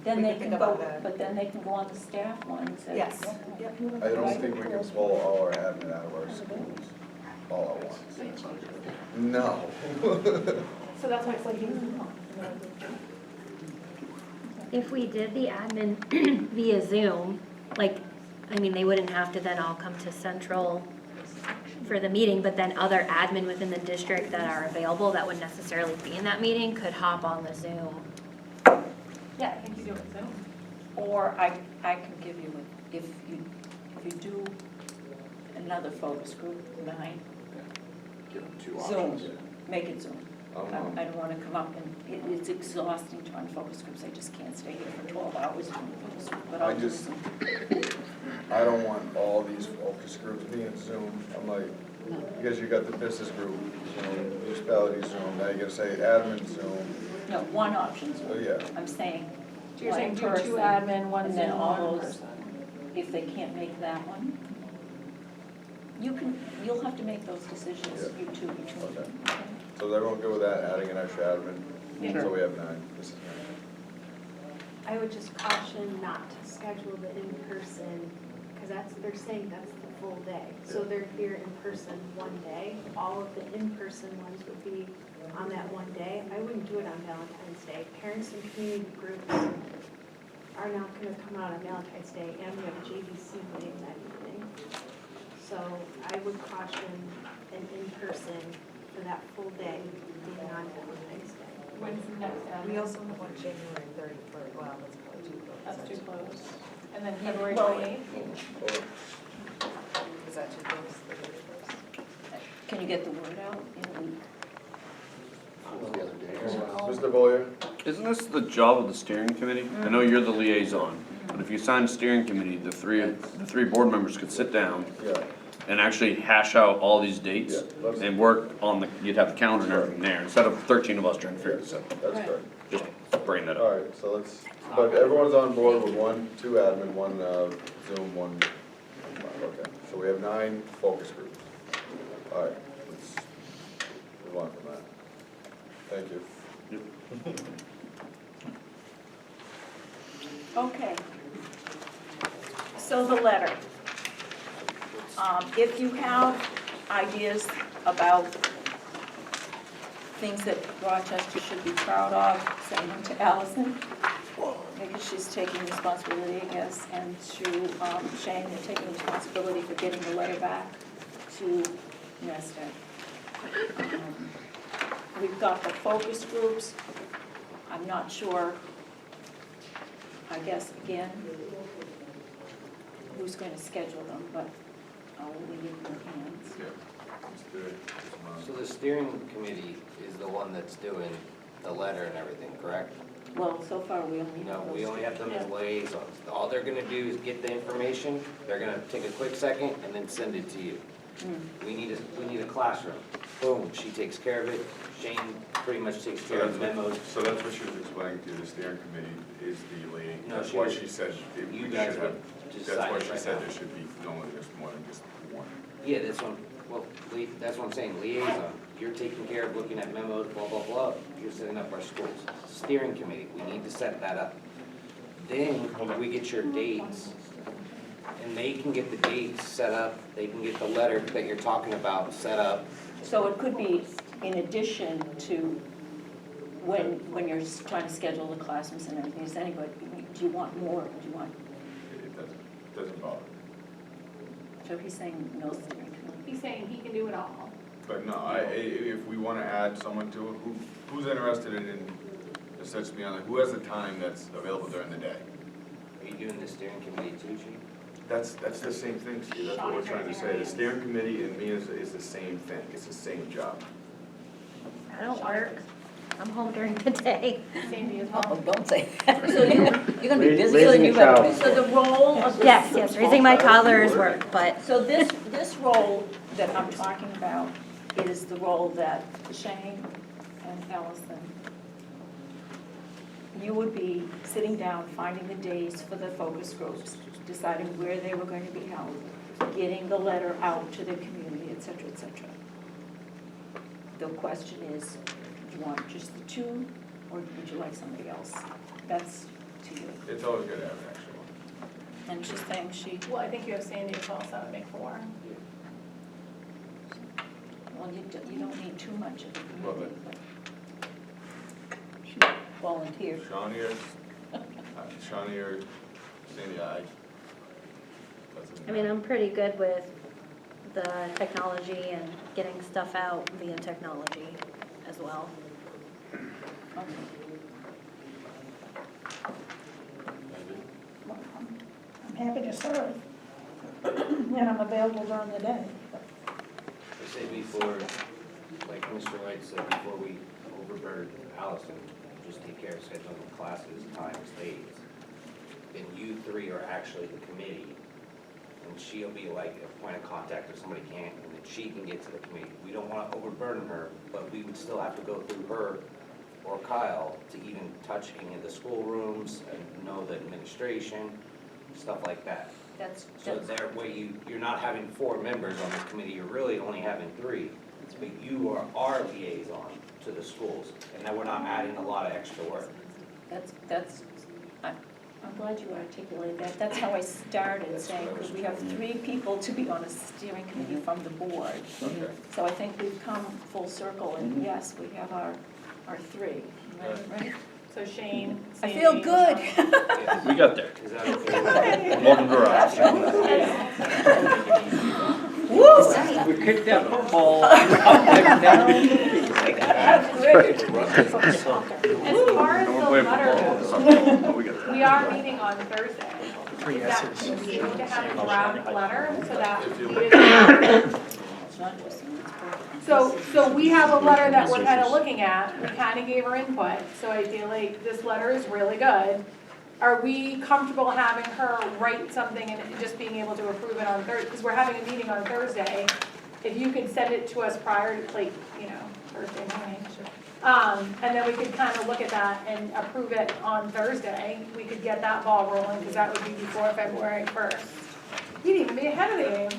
Then we they could can think go, about that. but then they can go on the staff ones. and- Yes, yep. I don't think we can pull all our admin out of our schools all at once. No. So that's why it's like, If we did the admin via Zoom, they wouldn't have to then all come to central for the meeting, but then other admin within the district that are available that wouldn't necessarily be in that meeting could hop on the Zoom. yeah, I think you do it Zoom. Or I can give you, if you do another focus group, 9, Give them two Zoom, options. make it Zoom. I don't want to come up and, it's exhausting to run focus groups, I just can't stay here for 12 hours doing focus group, but I'll I do just- some. I don't want all these focus groups being Zoom. I'm like, because you got the business group Zoom, municipality Zoom, now you gotta say admin Zoom. No, one option Oh, Zoom. yeah. I'm saying So you're one saying do person, 2 admin, 1 and Zoom, then all 1 those, person? if they can't make that one, you'll have to make those decisions, Yeah. you two, between Okay. you. So is everyone good with that, adding an extra admin? Yeah. So we have 9. This is 9. I would just caution not to schedule the in-person, because they're saying that's the full day. So they're here in person one day. All of the in-person ones would be on that one day. I wouldn't do it on Valentine's Day. Parents and community groups are not going to come out on Valentine's Day, and we have a JVC meeting that evening. would caution an in-person for that full day being on Valentine's Day. When's the next one? We also have one January 31st, wow, that's probably too close. That's too close. And then February Well, 28th? Is that too close, the 31st? Can you get the word out in a week? The other day. Mr. Boyer? Isn't this the job of the steering committee? I know you're the liaison, but if you sign a steering committee, the three board members could sit down Yeah. and actually hash out all these dates Yeah, let's- and work on you'd have the calendar and everything there, instead of 13 of us trying to figure this out. That's Right. correct. Just bring that up. All right, so but everyone's on board with two admin, one Zoom, one, okay. So we have 9 focus groups. All right, let's move on from that. Thank you. Okay. So the letter. If you have ideas about things that Rochester should be proud of, send them to Allison, because she's taking responsibility, I guess, and to Shane, they're taking responsibility for getting the letter back to NESDEC. We've got the focus groups. I'm not sure, I guess, again, who's going to schedule them, but I'll leave it in your hands. Yeah, let's do it. So the steering committee is the one that's doing the letter and everything, correct? Well, so far, we only No, have those we only have them as two. liaisons. All they're gonna do is get the information, they're gonna take a quick second and then send it to you. We need a classroom. Boom, she takes care of it. Shane pretty much takes care of the memos. So that's what she was explaining to you, the steering committee is the liaison. No, That's she why was- she said we you should guys have, would that's decide why it she right said now. there should be no more than just one. Yeah, that's what, well, that's what I'm saying, liaison. You're taking care of looking at memos, blah, blah, blah. You're setting up our schools. Steering committee, we need to set that up. Then we get your dates, and they can get the dates set up, they can get the letter that you're talking about set up. So it could be in addition to when you're trying to schedule the classrooms and everything. Is anybody, do you want more? Do you want, It doesn't bother. so he's saying no steering committee? He's saying he can do it all. But no, if we wanna add someone to it, who's interested in essentially, who has the time that's available during the day? Are you doing the steering committee too, Chief? That's the same thing, Steve, that's what we're trying to say. The steering committee and me is the same thing, it's the same job. I don't work. I'm home during the day. Sandy as well. Don't say that. So you're gonna be busy. Raising a child. So the role of this. Yes, raising my toddler is work, but So this role that I'm talking about is the role that Shane and Allison, you would be sitting down, finding the days for the focus groups, deciding where they were going to be held, getting the letter out to the community, et cetera, et cetera. The question is, do you want just the two, or would you like somebody else? That's to you. It's always good to have an extra one. And she's saying she, Well, I think you have Sandy as well, so that would make 4. well, you don't need too much of the Well, community, but she volunteered. Shawnee or Sandy, I mean, I'm pretty good with the technology and getting stuff out via technology as well. Okay. I'm happy to serve, and I'm available during the day. I say before, like Mr. White said, before we overburden Allison, just take care of scheduling the classes, times, dates. Then you three are actually the committee, and she'll be like a point of contact if somebody can't, and then she can get to the committee. We don't want to overburden her, but we would still have to go through her or Kyle to even touch any of the schoolrooms and know the administration, stuff like that. So that way you're not having 4 members on this committee, you're really only having 3. But you are our liaison to the schools, and then we're not adding a lot of extra work. I'm glad you articulated that. That's how I started saying, because we have 3 people to be on a steering committee from the board. Okay. So I think we've come full circle, and yes, we have our 3. Right? So Shane, I Sandy. feel good. We got there. Is that okay? Welcome to our office. Woo! We kicked that ball up and down. As far as the letter goes, we are meeting on Thursday. Three Is that S's. we need to have a draft letter so that So we have a letter that we're kind of looking at, we kind of gave her input, so I feel like this letter is really good. Are we comfortable having her write something and just being able to approve it on Thursday, because we're having a meeting on Thursday? If you could send it to us prior to, like, Thursday morning. And then we could kind of look at that and approve it on Thursday. We could get that ball rolling, because that would be before February 1st. You'd even be ahead of the game.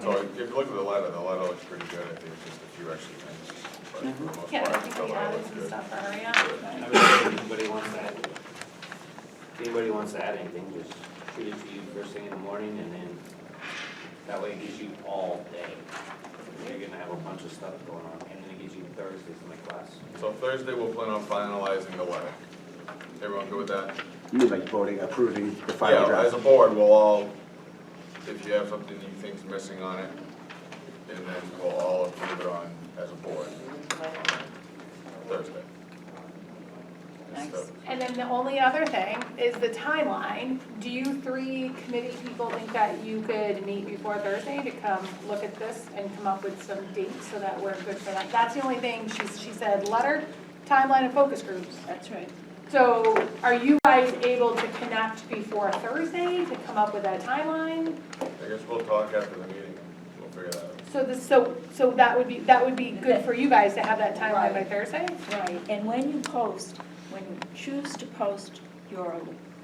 So if you look at the letter looks pretty good. I think it's just a few extra things. But for the most Yeah, I part, think the we letter added looks some good. stuff for her, yeah. I would say if anybody wants to add anything, just shoot it to you first thing in the morning, and then that way it gives you all day. You're gonna have a bunch of stuff going on, and then it gives you Thursdays in my class. So Thursday, we'll plan on finalizing the letter. Everyone good with that? You mean like voting, approving the final Yeah, draft? as a board, we'll all, if you have something you think's missing on it, and then we'll all approve it on, as a board, on Thursday. And then the only other thing is the timeline. Do you three committee people think that you could meet before Thursday to come look at this and come up with some dates so that we're good for that? That's the only thing she said, letter, timeline, and focus groups. That's right. So are you guys able to connect before Thursday to come up with that timeline? I guess we'll talk after the meeting, we'll figure that out. So that would be good for you guys to have that timeline by Thursday? Right, and when you choose to post your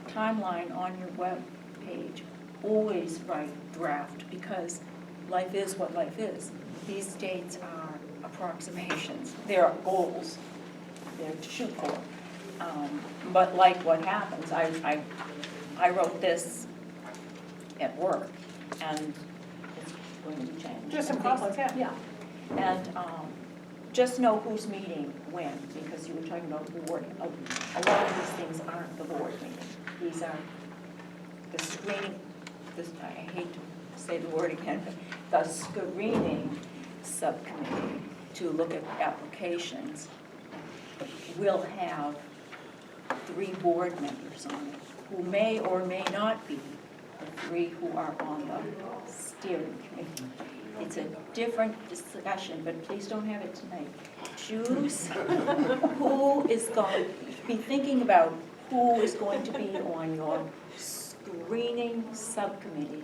timeline on your web page, always write draft, because life is what life is. These dates are approximations, they're goals, they're to shoot for. But like what happens, I wrote this at work, and it's going to be changed. Just some conflicts, yeah. Yeah, and just know who's meeting when, because you were talking about board. A lot of these things aren't the board meeting. These are the screening, I hate to say the word again, but the screening subcommittee to look at applications will have 3 board members on it, who may or may not be the 3 who are on the steering committee. It's a different discussion, but please don't have it tonight. Choose who is going, be thinking about who is going to be on your screening subcommittee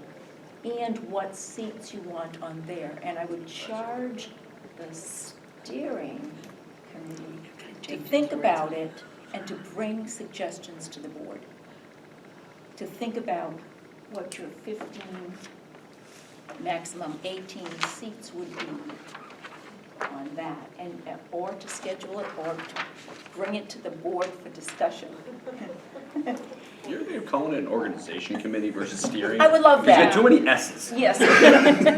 and what seats you want on there. And I would charge the steering committee to think about it and to bring suggestions to the board. To think about what your 15, maximum 18 seats would be on that, and or to schedule it, or to bring it to the board for discussion. You're calling it an organization committee versus steering? I would love that. You said too many S's. Yes.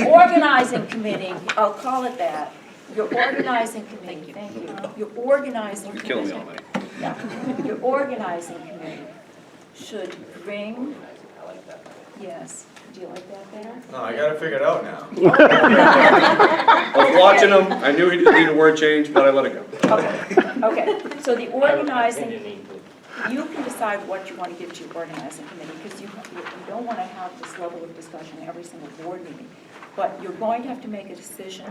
Organizing committee, I'll call it that. Your organizing committee, thank you. Your organizing You're committee. killing me all night. Yeah. Your organizing committee should bring, I like that. yes, do you like that better? No, I gotta figure it out now. I was watching him, I knew he didn't need a word change, but I let it go. Okay, so the My organizing, opinion ain't good. you can decide what you want to give to your organizing committee, because you don't want to have this level of discussion every single board meeting. But you're going to have to make a decision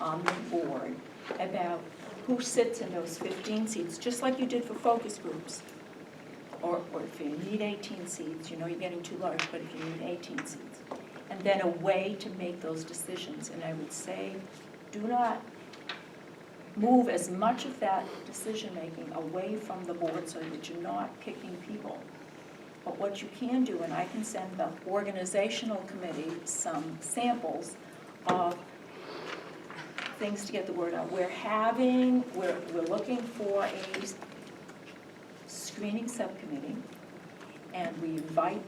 on the board about who sits in those 15 seats, just like you did for focus groups. Or if you need 18 seats, you know you're getting too large, but if you need 18 seats. And then a way to make those decisions. And I would say, do not move as much of that decision-making away from the board so that you're not picking people. But what you can do, and I can send the organizational committee some samples of things to get the word out. We're looking for a screening subcommittee, and we invite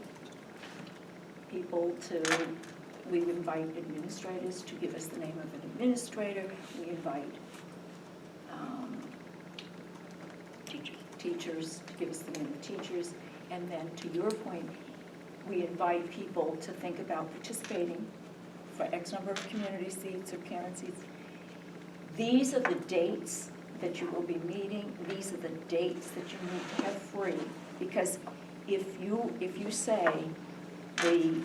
administrators to give us the name of an administrator. We invite teachers to give us the name of teachers. And then, to your point, we invite people to think about participating for X number of community seats or parent seats. These are the dates that you will be meeting, these are the dates that you need to have free. Because if you say the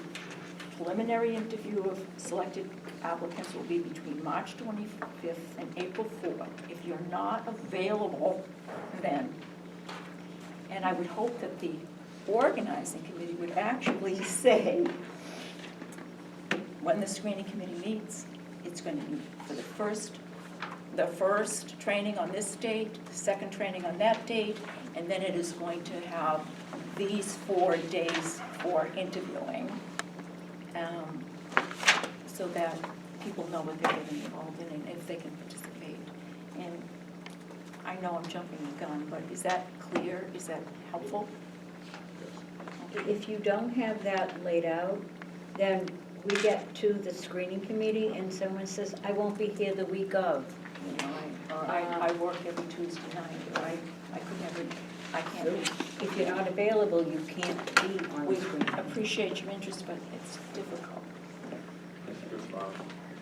preliminary interview of selected applicants will be between March 25th and April 4th, if you're not available then, and I would hope that the organizing committee would actually say, when the screening committee meets, it's going to be for the first training on this date, the second training on that date, and then it is going to have these 4 days for interviewing, so that people know what they're getting involved in and if they can participate. And I know I'm jumping the gun, but is that clear? Is that helpful? If you don't have that laid out, then we get to the screening committee and someone says, I won't be here the week of. You know, I work every Tuesday night, or I could never, I can't be. If you're not available, you can't be on We the screening. appreciate your interest, but it's difficult.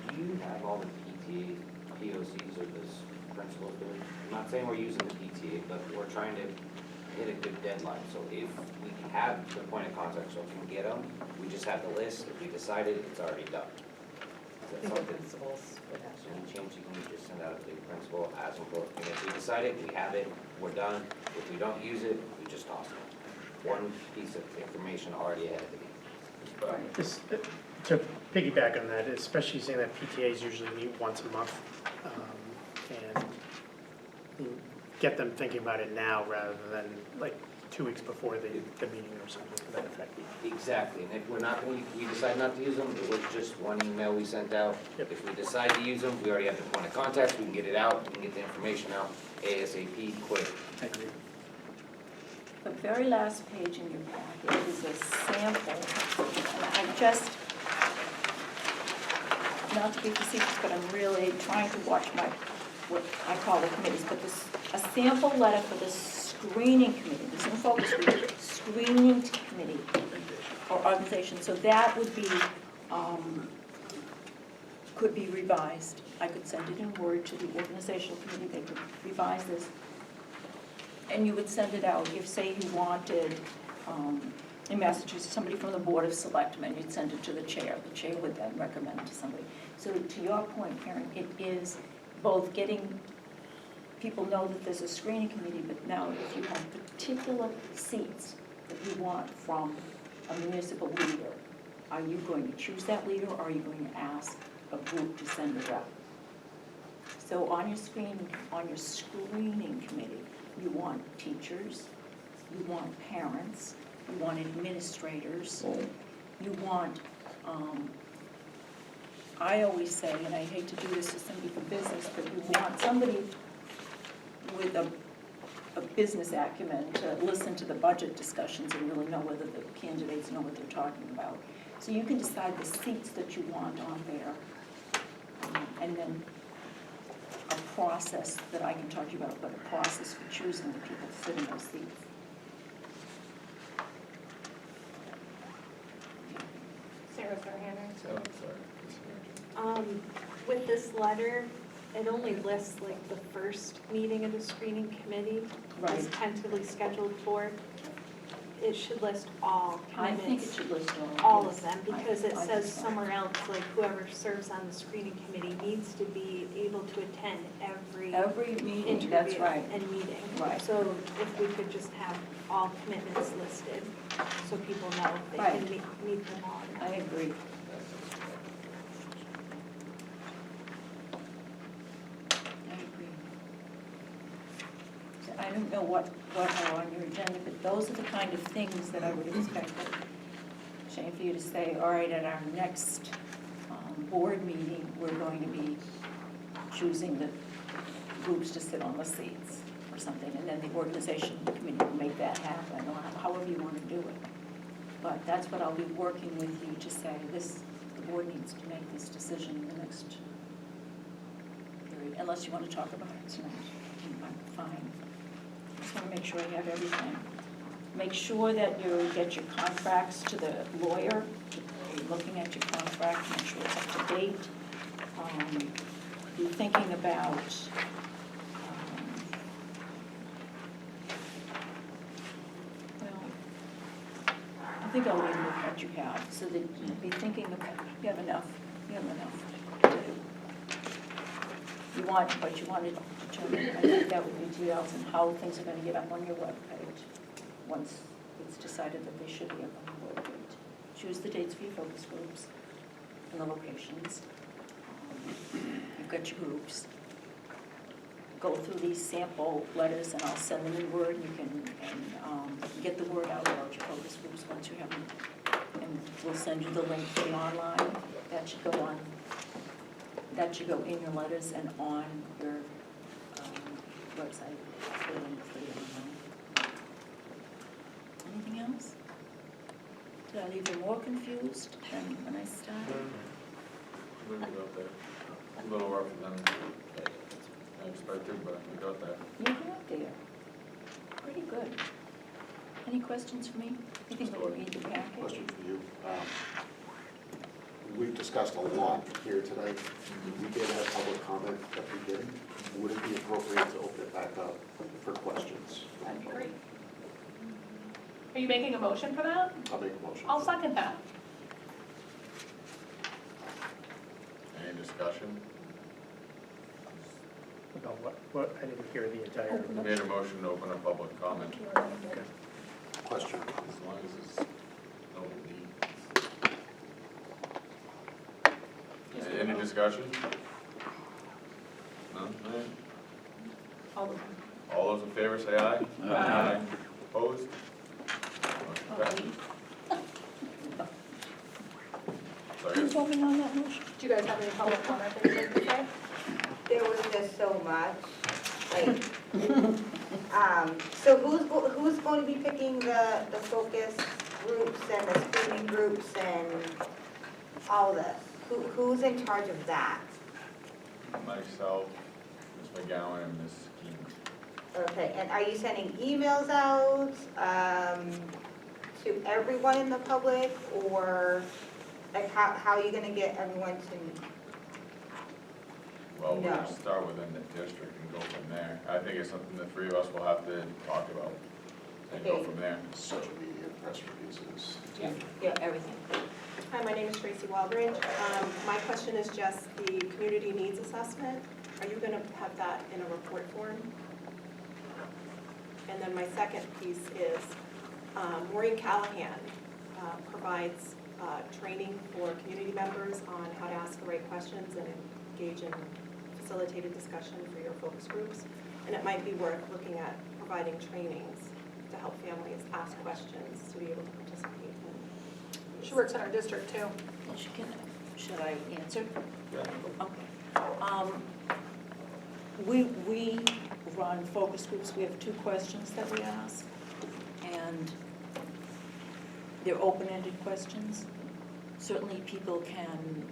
Do you have all the PTA, POCs, or the principals doing? I'm not saying we're using the PTA, but we're trying to hit a good deadline. So if we have the point of contact, so if we can get them, we just have the list. If we decided, it's already done. Is that something? principals for that. So any change, you can just send out a big principal, as important. And if we decide it, we have it, we're done. If we don't use it, we just toss it. One piece of information already ahead of the game. This, to piggyback on that, especially saying that PTAs usually meet once a month, and you get them thinking about it now rather than like 2 weeks before the meeting or something to that effect. Exactly, and if we're not going to, we decide not to use them, it was just one email we sent out. Yep. If we decide to use them, we already have the point of contact, we can get it out, we can get the information out ASAP, quick. I agree. The very last page in your packet is a sample, and I just, not to be facetious, but I'm really trying to watch what I call the committees, but this, a sample letter for the screening committee, this is a focus group, screening committee or organization, so that would be, could be revised. I could send it in Word to the organizational committee, they could revise this. And you would send it out, if say you wanted a message to somebody from the Board of Selectmen, you'd send it to the chair would then recommend it to somebody. So to your point, Karen, it is both getting people know that there's a screening committee, but now if you have particular seats that you want from a municipal leader, are you going to choose that leader, or are you going to ask a group to send it out? So on your screening committee, you want teachers, you want parents, you want administrators, you want, I always say, and I hate to do this to somebody for business, but you want somebody with a business acumen to listen to the budget discussions and really know whether the candidates know what they're talking about. So you can decide the seats that you want on there, and then a process that I can talk to you about, but a process for choosing the people to sit in those seats. Sarah's her hand raised. So, sorry. With this letter, it only lists like the first meeting of the screening committee is Right. tentatively scheduled for. It should list all I think it commitments, should list all of them, I- because it I says think so. somewhere else, like whoever serves on the screening committee needs to be able to attend every Every meeting, that's interview right. and meeting. Right. So if we could just have all commitments listed, so people know if they Right. can meet them all. I agree. I agree. So I don't know what are on your agenda, but those are the kind of things that I would expect. Shane, for you to say, all right, at our next board meeting, we're going to be choosing the groups to sit on the seats or something, and then the organization committee will make that happen, or however you want to do it. But that's what I'll be working with you to say, the board needs to make this decision in the next period, unless you want to talk about it tonight. I'm fine. Just want to make sure I have everything. Make sure that you get your contracts to the lawyer be looking at your contract, make sure it's up to date. Be thinking about, well, I think I'll leave with what you have, so that you be thinking about, you have enough to do. You want what you want to determine, I think that would be details and how things are going to get up on your webpage once it's decided that they should be up on the webpage. Choose the dates for your focus groups and the locations. You've got your groups. Go through these sample letters and I'll send them in Word. You can get the word out about your focus groups once you have them. And we'll send you the link for the online. That should go on. That should go in your letters and on your website. The link for the online. Anything else? Did I leave you more confused than when I started? We got there. A little rougher than I expected, but we got there. You got there. Pretty good. Any questions for me? Anything that would be in your packet? Question for you. We've discussed a lot here tonight. We did have public comment at the beginning. Would it be appropriate to open it back up for questions? That'd be great. Are you making a motion for that? I'll make a motion. I'll second that. Any discussion? About what, I didn't hear the entire. We made a motion to open a public comment. Okay. Question. As long as it's no lead. Any discussion? None? All of them. All those in favor say aye. Aye. Opposed? Motion passes. So I Who's guess voting on that motion? Do you guys have any public comment that you'd like to say? There was just so much, like, so who's going to be picking the focus groups and the screening groups and all this? Who's in charge of that? myself, Ms. McGowan, and Ms. Keene. Okay, and are you sending emails out to everyone in the public, or like how are you gonna get everyone to? Well, we'll No. just start within the district and go from there. I think it's something the three of us will have to talk about and go Okay. from there. Social media, press releases. Yeah, everything. Hi, my name is Tracy Waldridge. My question is just the community needs assessment. Are you gonna have that in a report form? And then my second piece is, Maureen Callahan provides training for community members on how to ask the right questions and engage in facilitated discussion for your focus groups. And it might be worth looking at providing trainings to help families ask questions to be able to participate in. She works in our district too. Should I answer? Yeah. Okay. We run focus groups. We have 2 questions that we ask, and they're open-ended questions. Certainly people can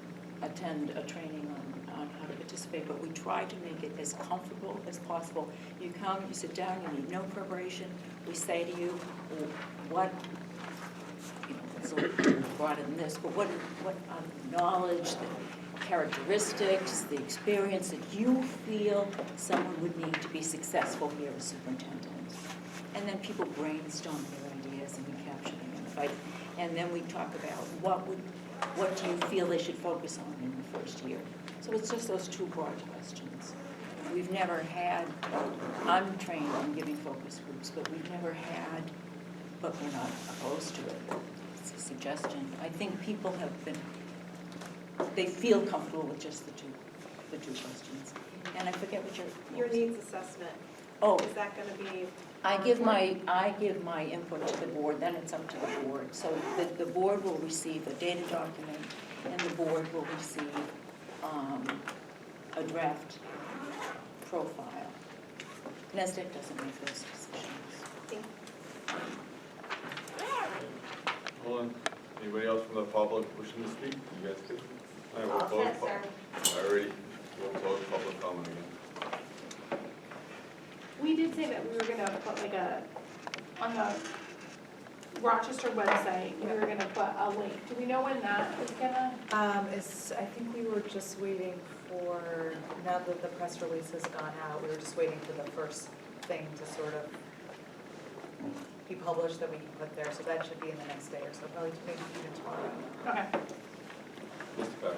attend a training on how to participate, but we try to make it as comfortable as possible. You come, you sit down, you need no preparation. We say to you, what, you know, it's a little broader than this, but what knowledge, the characteristics, the experience that you feel someone would need to be successful here as superintendent. And then people brainstorm their ideas and we capture them and fight. And then we talk about what do you feel they should focus on in the first year. So it's just those 2 broad questions. We've never had, I'm trained in giving focus groups, but we've never had, but we're not opposed to it. It's a suggestion. I think people have been, they feel comfortable with just the two questions. And I forget what Your needs assessment, Oh, is that gonna be? I give my input to the board, then it's up to the board. So the board will receive a data document, and the board will receive a draft profile. NESDEC doesn't make those decisions. Hold on. Anybody else from the public wishing to speak? You guys good? All right, we'll All close set, sir. Alrighty, we'll close public comment again. We did say that we were gonna put like on the Rochester website, we were gonna put a link. Do we know when that is gonna? I think we were just waiting for, now that the press release has gone out, we were just waiting for the first thing to sort of be published that we can put there, so that should be in the next day or so, probably maybe even tomorrow. Okay. Mr. Beck?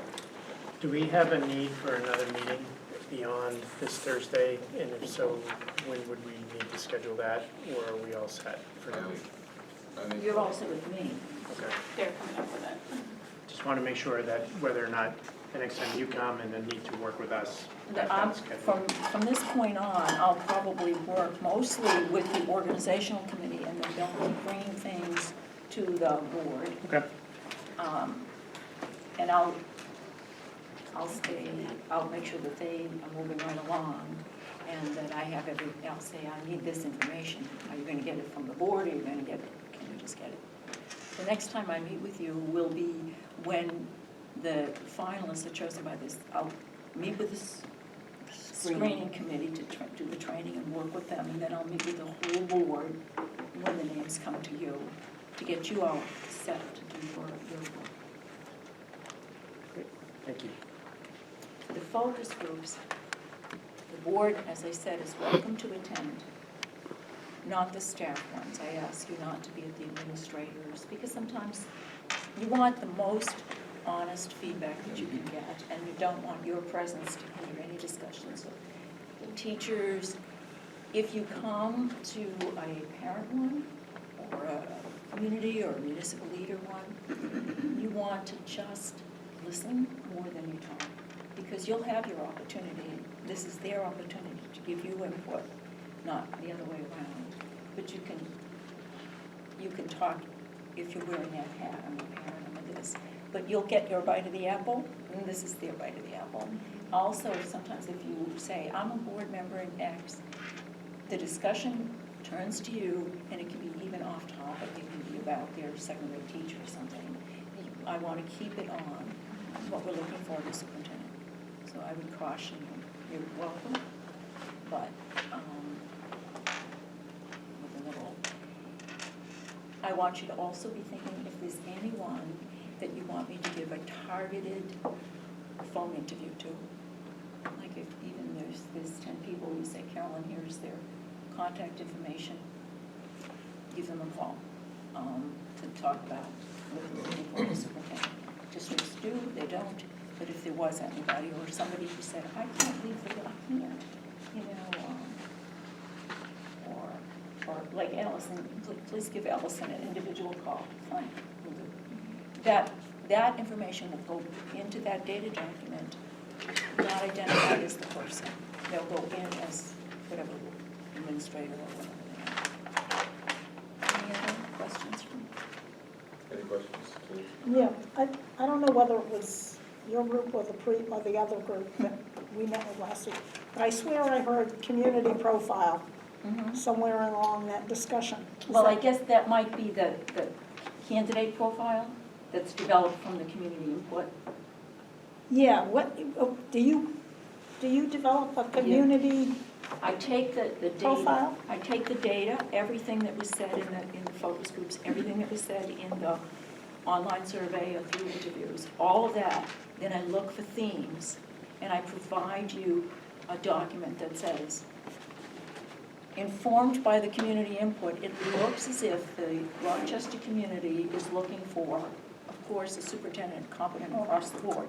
Do we have a need for another meeting beyond this Thursday? And if so, when would we need to schedule that, or are we all set for now? I think You're also with me. Okay. They're coming up with it. Just want to make sure that whether or not the next time you come and then need to work with us. have that scheduled. From this point on, I'll probably work mostly with the organizational committee, and then they'll keep bringing things to the board. Okay. And I'll make sure that they are moving right along, and that I have I'll say, I need this information. Are you gonna get it from the board, or are you gonna get it, can you just get it? The next time I meet with you will be when the finalists are chosen by this. I'll meet with this screening committee to do the training and work with them, and then I'll meet with the whole board when the names come to you, to get you all set to do your work. Great. Thank you. The focus groups, the board, as I said, is welcome to attend, not the staff ones. I ask you not to be at the administrators, because sometimes you want the most honest feedback that you can get, and you don't want your presence to hinder any discussions. So the teachers, if you come to a parent one, or a community or a municipal leader one, you want to just listen more than you talk, because you'll have your opportunity. This is their opportunity to give you input, not the other way around. But you can talk if you're wearing that hat, I'm a parent, I'm a this. But you'll get your bite of the apple, and this is their bite of the apple. Also, sometimes if you say, I'm a board member in X, the discussion turns to you, and it can be even off topic. It can be about their second grade teacher or something. I want to keep it on. That's what we're looking for in the superintendent. So I would caution you. You're welcome, but with a little. I want you to also be thinking if there's anyone that you want me to give a targeted phone interview to. Like if even there's 10 people, you say, Carolyn, here's their contact information, give them a call to talk about what they're looking for in the superintendent. Districts do, they don't, but if there was anybody or somebody who said, I can't leave the, I can't, you know, or like Allison, please give Allison an individual call. Fine, we'll do. That information will go into that data document, not identified as the person. They'll go in as whatever administrator or whatever they are. Any other questions from you? Any questions? Yeah, I don't know whether it was your group or the other group that we met with last week, but I swear I heard community profile somewhere along that discussion. Well, I guess that might be the candidate profile that's developed from the community input. Yeah, what, do you develop a community I take the data. profile? I take the data, everything that was said in the focus groups, everything that was said in the online survey or through interviews, all of that. Then I look for themes, and I provide you a document that says, informed by the community input, it looks as if the Rochester community is looking for, of course, a superintendent competent across the board,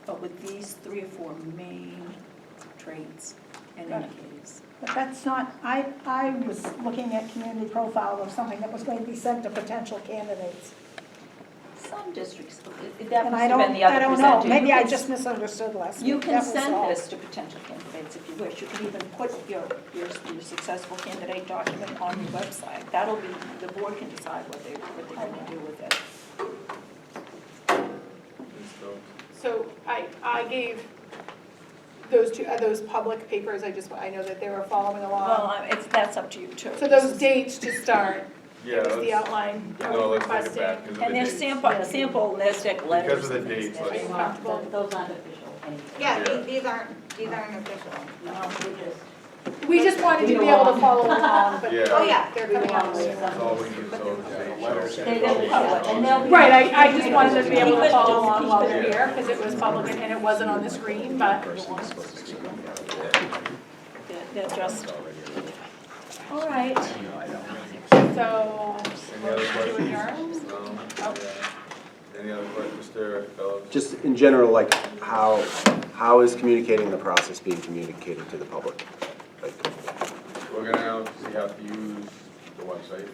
but with these 3 or 4 main traits and indicators. But that's not, I was looking at community profile of something that was going to be sent to potential candidates. Some districts, that And must I have been the other don't presenter. know, maybe You I can- just misunderstood last week. You can That was send all. this to potential candidates if you wish. You can even put your successful candidate document on your website. That'll be, the board can decide what they're going to do with it. So I gave those public papers, I know that they were following along. Well, that's up to you too. So those dates to start, Yeah, it was the let's- outline No, let's take it requesting. back because of the And there's dates. sample NESDEC letters. Because of the and things dates, that- let's- Are you comfortable? Those aren't official anyway. Yeah, Yeah. these aren't official. No, we're just, We just wanted to be able to follow along, but Yeah. Oh, yeah. they're coming out later. That's all we need, so They're gonna be public, and they'll be. Right, I just wanted them to be able to follow along while they're here, because it was public and it wasn't on the screen, but. They're just, all right. So, Any other to questions? adjourn? No? Any other questions, Mr. Phillips? Just in general, like, how is communicating the process being communicated to the public? Like, We're gonna have to use the website.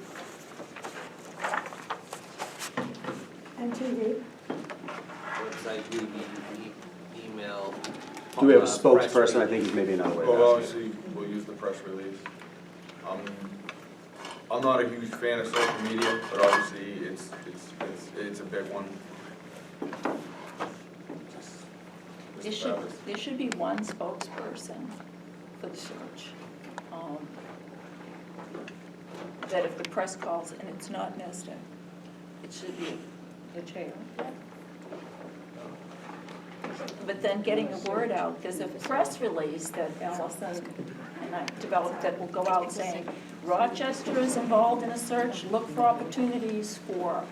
And TV. Website, we email. do we have a press spokesperson? I release. think is maybe another way Well, to ask it. obviously, we'll use the press release. I'm not a huge fan of social media, but obviously, it's a big one. There should be one spokesperson for the search. That if the press calls and it's not NESDEC, it should be the chair. But then getting the word out, there's a press release that Allison and I developed that will go out saying, Rochester is involved in a search, look for opportunities for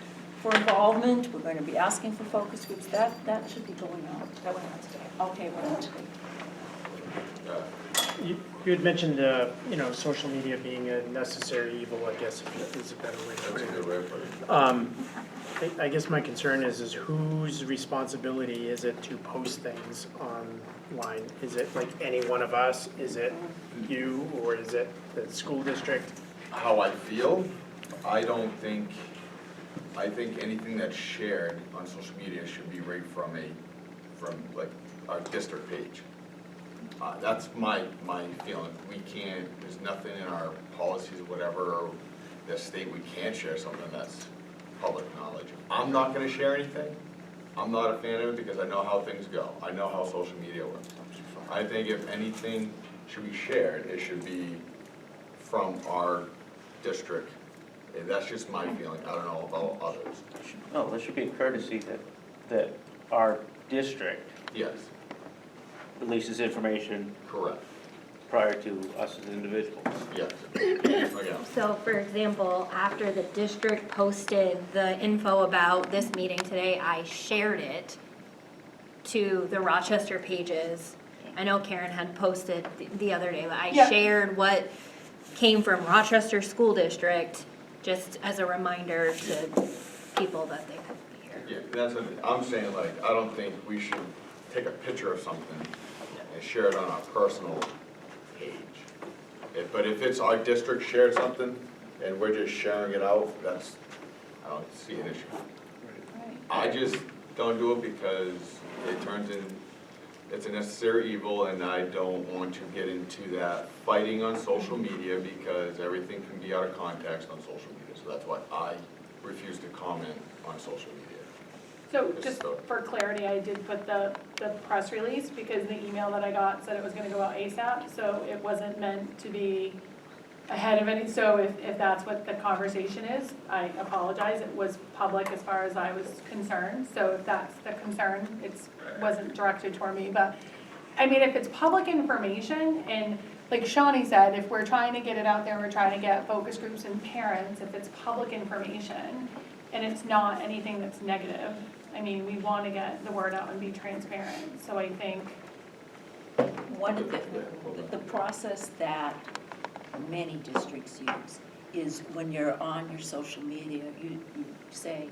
involvement, we're going to be asking for focus groups, that should be going out. That went out today. Okay, went out today. You had mentioned, social media being a necessary evil, I guess, is a better way to put That's a it. good way of putting it. I guess my concern is whose responsibility is it to post things online? Is it like any one of us? Is it you, or is it the school district? How I feel, I think anything that's shared on social media should be right from like our district page. That's my feeling. We can't, there's nothing in our policies or whatever that state we can't share something that's public knowledge. I'm not gonna share anything. I'm not a fan of it because I know how things go. I know how social media works. I think if anything should be shared, it should be from our district. And that's just my feeling. I don't know about others. No, there should be a courtesy that our district Yes, releases information correct. prior to us as individuals. Yes. Again. So for example, after the district posted the info about this meeting today, I shared it to the Rochester pages. I know Karen had posted the other day, but I Yeah. shared what came from Rochester School District, just as a reminder to people that they could be here. Yeah, that's what I'm saying, like, I don't think we should take a picture of something and share it on our personal page. But if it's our district shared something and we're just sharing it out, I don't see an issue. I just don't do it because it's a necessary evil, and I don't want to get into that fighting on social media because everything can be out of context on social media. So that's why I refuse to comment on social media. So just for clarity, I did put the press release because the email that I got said it was gonna go out ASAP, so it wasn't meant to be ahead of any, so if that's what the conversation is, I apologize, it was public as far as I was concerned, so if that's the concern, it wasn't directed toward me, but, I mean, if it's public information, and like Shawnee said, if we're trying to get it out there, we're trying to get focus groups and parents, if it's public information, and it's not anything that's negative, I mean, we want to get the word out and be transparent, so I think. One of the process that many districts use is when you're on your social media, you say,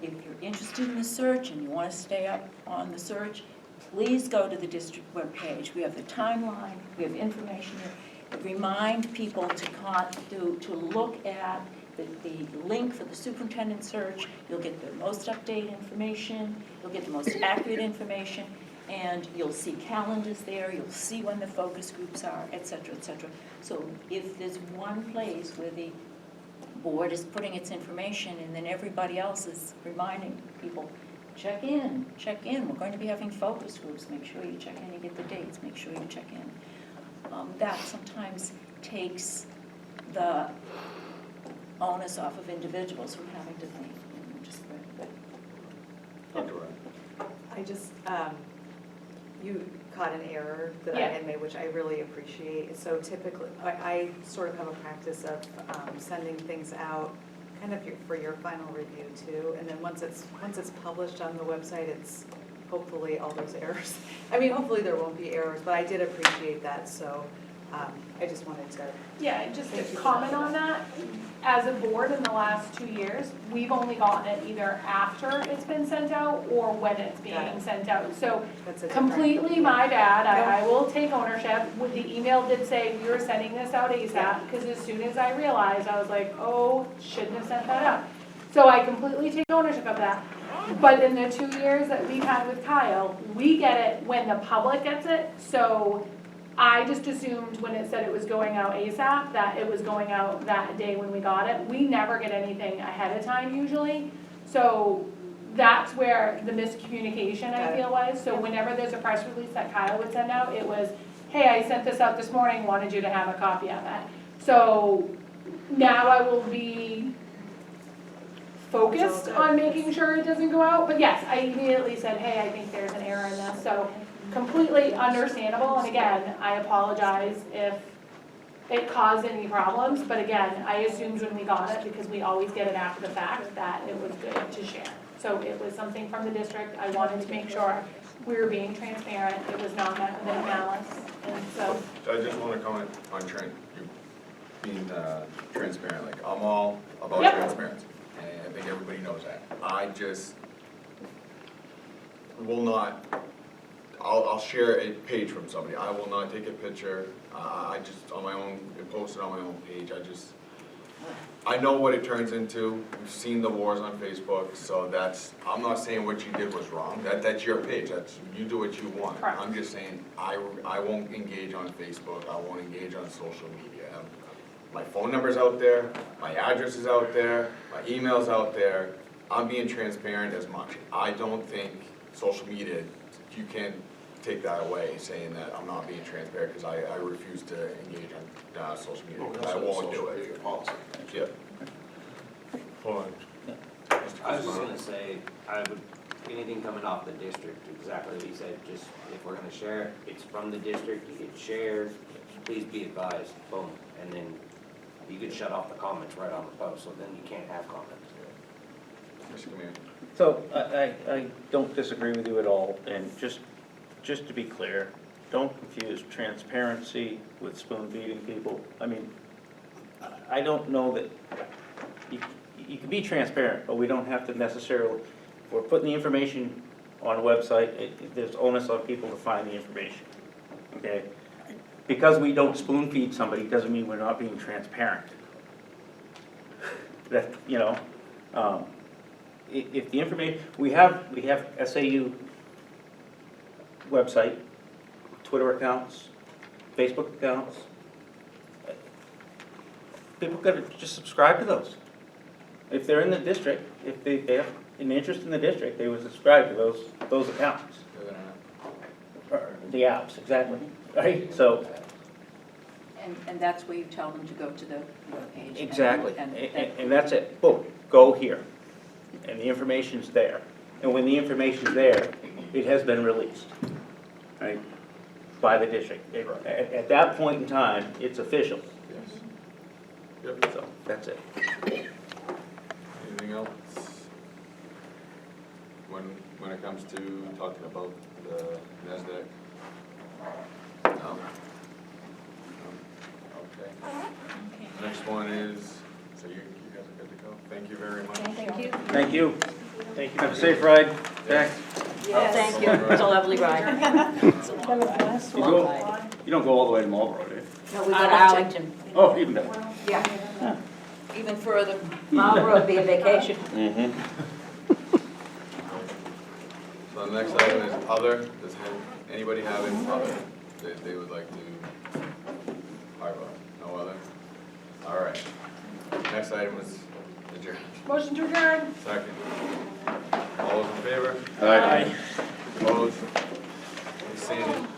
if you're interested in the search and you want to stay up on the search, please go to the district webpage. We have the timeline, we have information here. Remind people to look at the link for the superintendent search. You'll get the most updated information, you'll get the most accurate information, and you'll see calendars there, you'll see when the focus groups are, et cetera, et cetera. So if there's one place where the board is putting its information and then everybody else is reminding people, check in, we're going to be having focus groups, make sure you check in, you get the dates, make sure you check in. That sometimes takes the onus off of individuals from having to think. Dr. Ryan. I just, you caught an error that I Yeah. had made, which I really appreciate. So typically, I sort of have a practice of sending things out kind of for your final review too. And then once it's published on the website, it's hopefully all those errors. I mean, hopefully there won't be errors, but I did appreciate that, so I just wanted to. Yeah, and just to Thank you for comment that. on that, as a board in the last 2 years, we've only gotten it either after it's been sent out or when it's Got being it. sent out. So That's a different- completely my bad, I will take ownership. With the email did say we were sending this out ASAP, because as soon as I realized, I was like, oh, shouldn't have sent that out. So I completely take ownership of that. But in the 2 years that we've had with Kyle, we get it when the public gets it, so I just assumed when it said it was going out ASAP, that it was going out that day when we got it. We never get anything ahead of time usually, so that's where the miscommunication I feel was. So whenever there's a press release that Kyle would send out, it was, hey, I sent this out this morning, wanted you to have a copy of it. So now I will be focused on making sure it doesn't go out, but yes, I immediately said, hey, I think there's an error in this, so completely understandable, and again, I apologize if it caused any problems, but again, I assumed when we got it, because we always get it after the fact, that it was good to share. So it was something from the district, I wanted to make sure we were being transparent, it was not meant with any malice, and so. I just want to comment on you being transparent, like, I'm all about Yep. transparency, and I think everybody knows that. I just will not, I'll share a page from somebody, I will not take a picture, I just, on my own, and post it on my own page, I know what it turns into, we've seen the wars on Facebook, so I'm not saying what you did was wrong, that's your page, you do what you want. Correct. I'm just saying, I won't engage on Facebook, I won't engage on social media. My phone number's out there, my address is out there, my email's out there, I'm being transparent as much. I don't think social media, you can take that away, saying that I'm not being transparent, because I refuse to engage on social media, because I won't do it. Yeah. Hold on. I was just gonna say, anything coming off the district, exactly what he said, just if we're gonna share, it's from the district, you get shared, please be advised, boom, and then you could shut off the comments right on the post, so then you can't have comments. Mr. Command. So I don't disagree with you at all, and just to be clear, don't confuse transparency with spoon feeding people. I mean, I don't know that, you can be transparent, but we don't have to necessarily, if we're putting the information on a website, there's onus on people to find the information, okay? Because we don't spoon feed somebody doesn't mean we're not being transparent. That, you know, if the information, we have SAU website, Twitter accounts, Facebook accounts. People gotta just subscribe to those. If they're in the district, if they have an interest in the district, they would subscribe to those accounts. Or the apps, exactly, right? So. And that's where you tell them to go to the page. Exactly, and that's it, boom, go here, and the information's there. And when the information's there, it has been released, right, by the district. At that point in time, it's official. Yes. Yep. So, that's it. Anything else? When it comes to talking about the NESDEC? No? Okay. Next one is, so you guys are good to go? Thank you very much. Thank you. Thank you. Have a safe ride back. Thank you, it's a lovely ride. You don't go all the way to Marlboro, do you? No, we go to Arlington. Oh, even better. Yeah. Even further. Marlboro would be a vacation. Mm-hmm. So the next item is other. Does anybody have any other that they would like to talk about? No other? All right. Next item is adjourn. Motion to adjourn. Second. All those in favor? Aye. Opposed? Hey, Sandy.